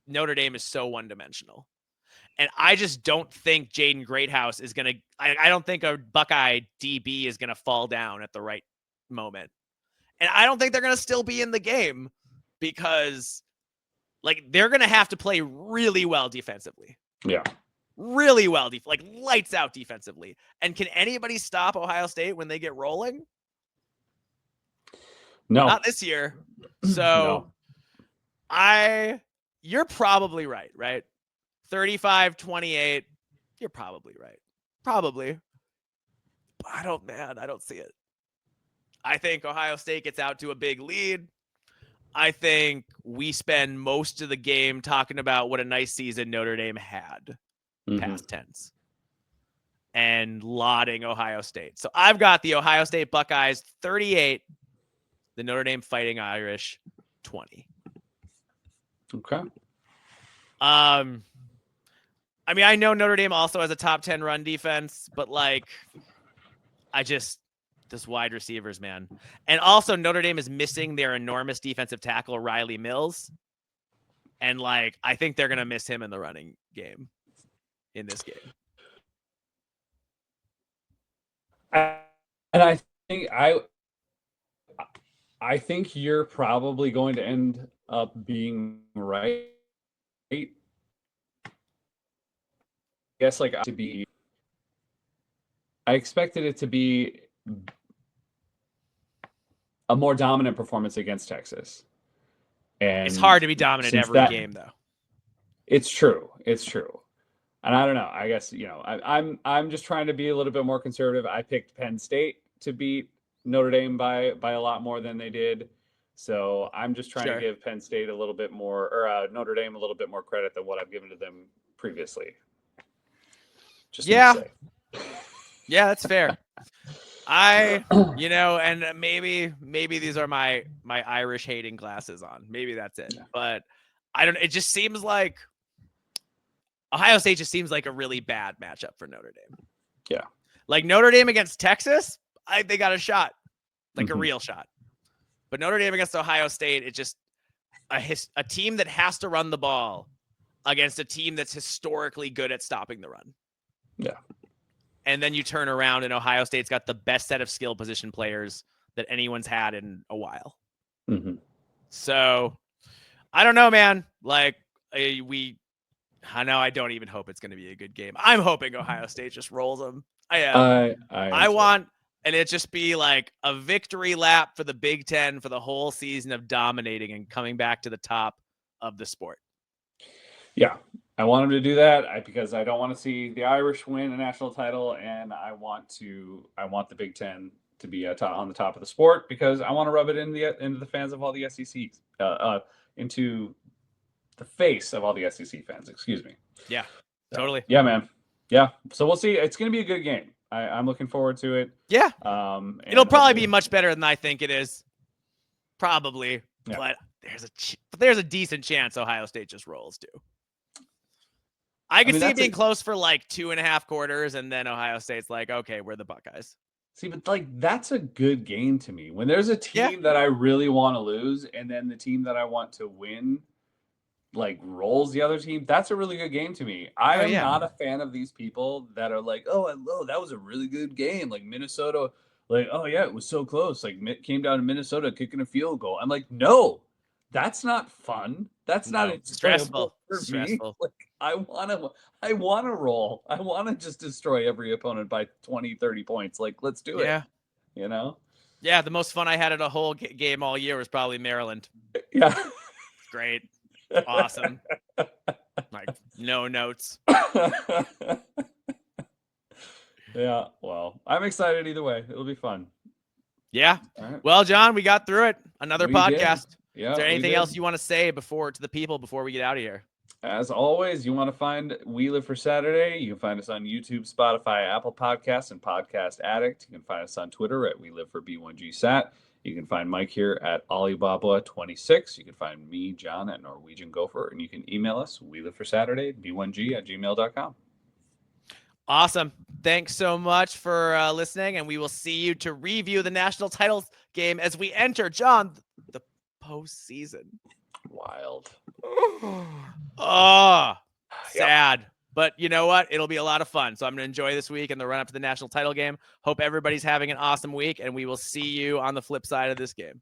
A: Notre Dame is so one-dimensional. And I just don't think Jaden Greathouse is going to – I don't think a Buckeye DB is going to fall down at the right moment. And I don't think they're going to still be in the game because, like, they're going to have to play really well defensively.
B: Yeah.
A: Really well, like lights out defensively. And can anybody stop Ohio State when they get rolling?
B: No.
A: Not this year. So you're probably right? 35-28. You're probably right. Probably. But I don't see it. I think Ohio State gets out to a big lead. I think we spend most of the game talking about what a nice season Notre Dame had, past tense, and lauding Ohio State. So I've got the Ohio State Buckeyes 38, the Notre Dame Fighting Irish 20.
B: Okay.
A: I mean, I know Notre Dame also has a top 10 run defense, but like, this wide receivers, man. And also Notre Dame is missing their enormous defensive tackle, Riley Mills. And like, I think they're going to miss him in the running game in this game.
B: And I think you're probably going to end up being right. I guess like I expected it to be a more dominant performance against Texas. And
A: it's hard to be dominant every game though.
B: It's true. And I don't know. I guess, I'm just trying to be a little bit more conservative. I picked Penn State to beat Notre Dame by a lot more than they did. So I'm just trying to give Penn State a little bit more, or Notre Dame a little bit more credit than what I've given to them previously.
A: Yeah, that's fair. and maybe these are my Irish hating glasses on. Maybe that's it. Yeah. But it just seems like Ohio State just seems like a really bad matchup for Notre Dame.
B: Yeah.
A: Like Notre Dame against Texas, they got a shot, like a real shot. But Notre Dame against Ohio State, it's just a team that has to run the ball against a team that's historically good at stopping the run.
B: Yeah.
A: And then you turn around and Ohio State's got the best set of skill position players that anyone's had in a while. So I don't know, man. Like I don't even hope it's going to be a good game. I'm hoping Ohio State just rolls them. I am. I want, and it just be like a victory lap for the Big Ten for the whole season of dominating and coming back to the top of the sport.
B: Yeah. I want them to do that because I don't want to see the Irish win a national title, and I want the Big Ten to be on the top of the sport because I want to rub it into the fans of all the SEC, into the face of all the SEC fans. Excuse me.
A: Yeah, totally.
B: Yeah, man. Yeah. So we'll see. It's going to be a good game. I'm looking forward to it.
A: Yeah. It'll probably be much better than I think it is. Probably, but there's a decent chance Ohio State just rolls too. I could see it being close for like 2.5 quarters, and then Ohio State's like, okay, we're the Buckeyes.
B: See, but like that's a good game to me. When there's a team that I really want to lose, and then the team that I want to win, like rolls the other team, that's a really good game to me. I am not a fan of these people that are like, oh, that was a really good game. Like Minnesota, like, oh yeah, it was so close. Like came down to Minnesota kicking a field goal. I'm like, no, that's not fun. That's not
A: stressful.
B: Stressful. Like, I want to roll. I want to just destroy every opponent by 20, 30 points. Like, let's do it.
A: Yeah.
B: Yeah.
A: The most fun I had at a whole game all year was probably Maryland.
B: Yeah.
A: Great. Awesome. Like no notes.
B: Yeah. Well, I'm excited either way. It'll be fun.
A: Yeah.
B: Right.
A: Well, John, we got through it. Another podcast.
B: Yeah.
A: Is there anything else you want to say to the people before we get out of here?
B: As always, you want to find We Live for Saturday, you can find us on YouTube, Spotify, Apple Podcasts, and Podcast Addict. You can find us on Twitter at We Live for B1GSat. You can find Mike here at Alibaba26. You can find me, John, at Norwegian Gopher. And you can email us, WeLiveForSaturday, B1G@gmail.com.
A: Awesome. Thanks so much for listening, and we will see you to review the national titles game as we enter, John, the postseason.
B: Wild.
A: Oh, sad. Yep. But you know what? It'll be a lot of fun. So I'm going to enjoy this week and the run up to the national title game. Hope everybody's having an awesome week, and we will see you on the flip side of this game.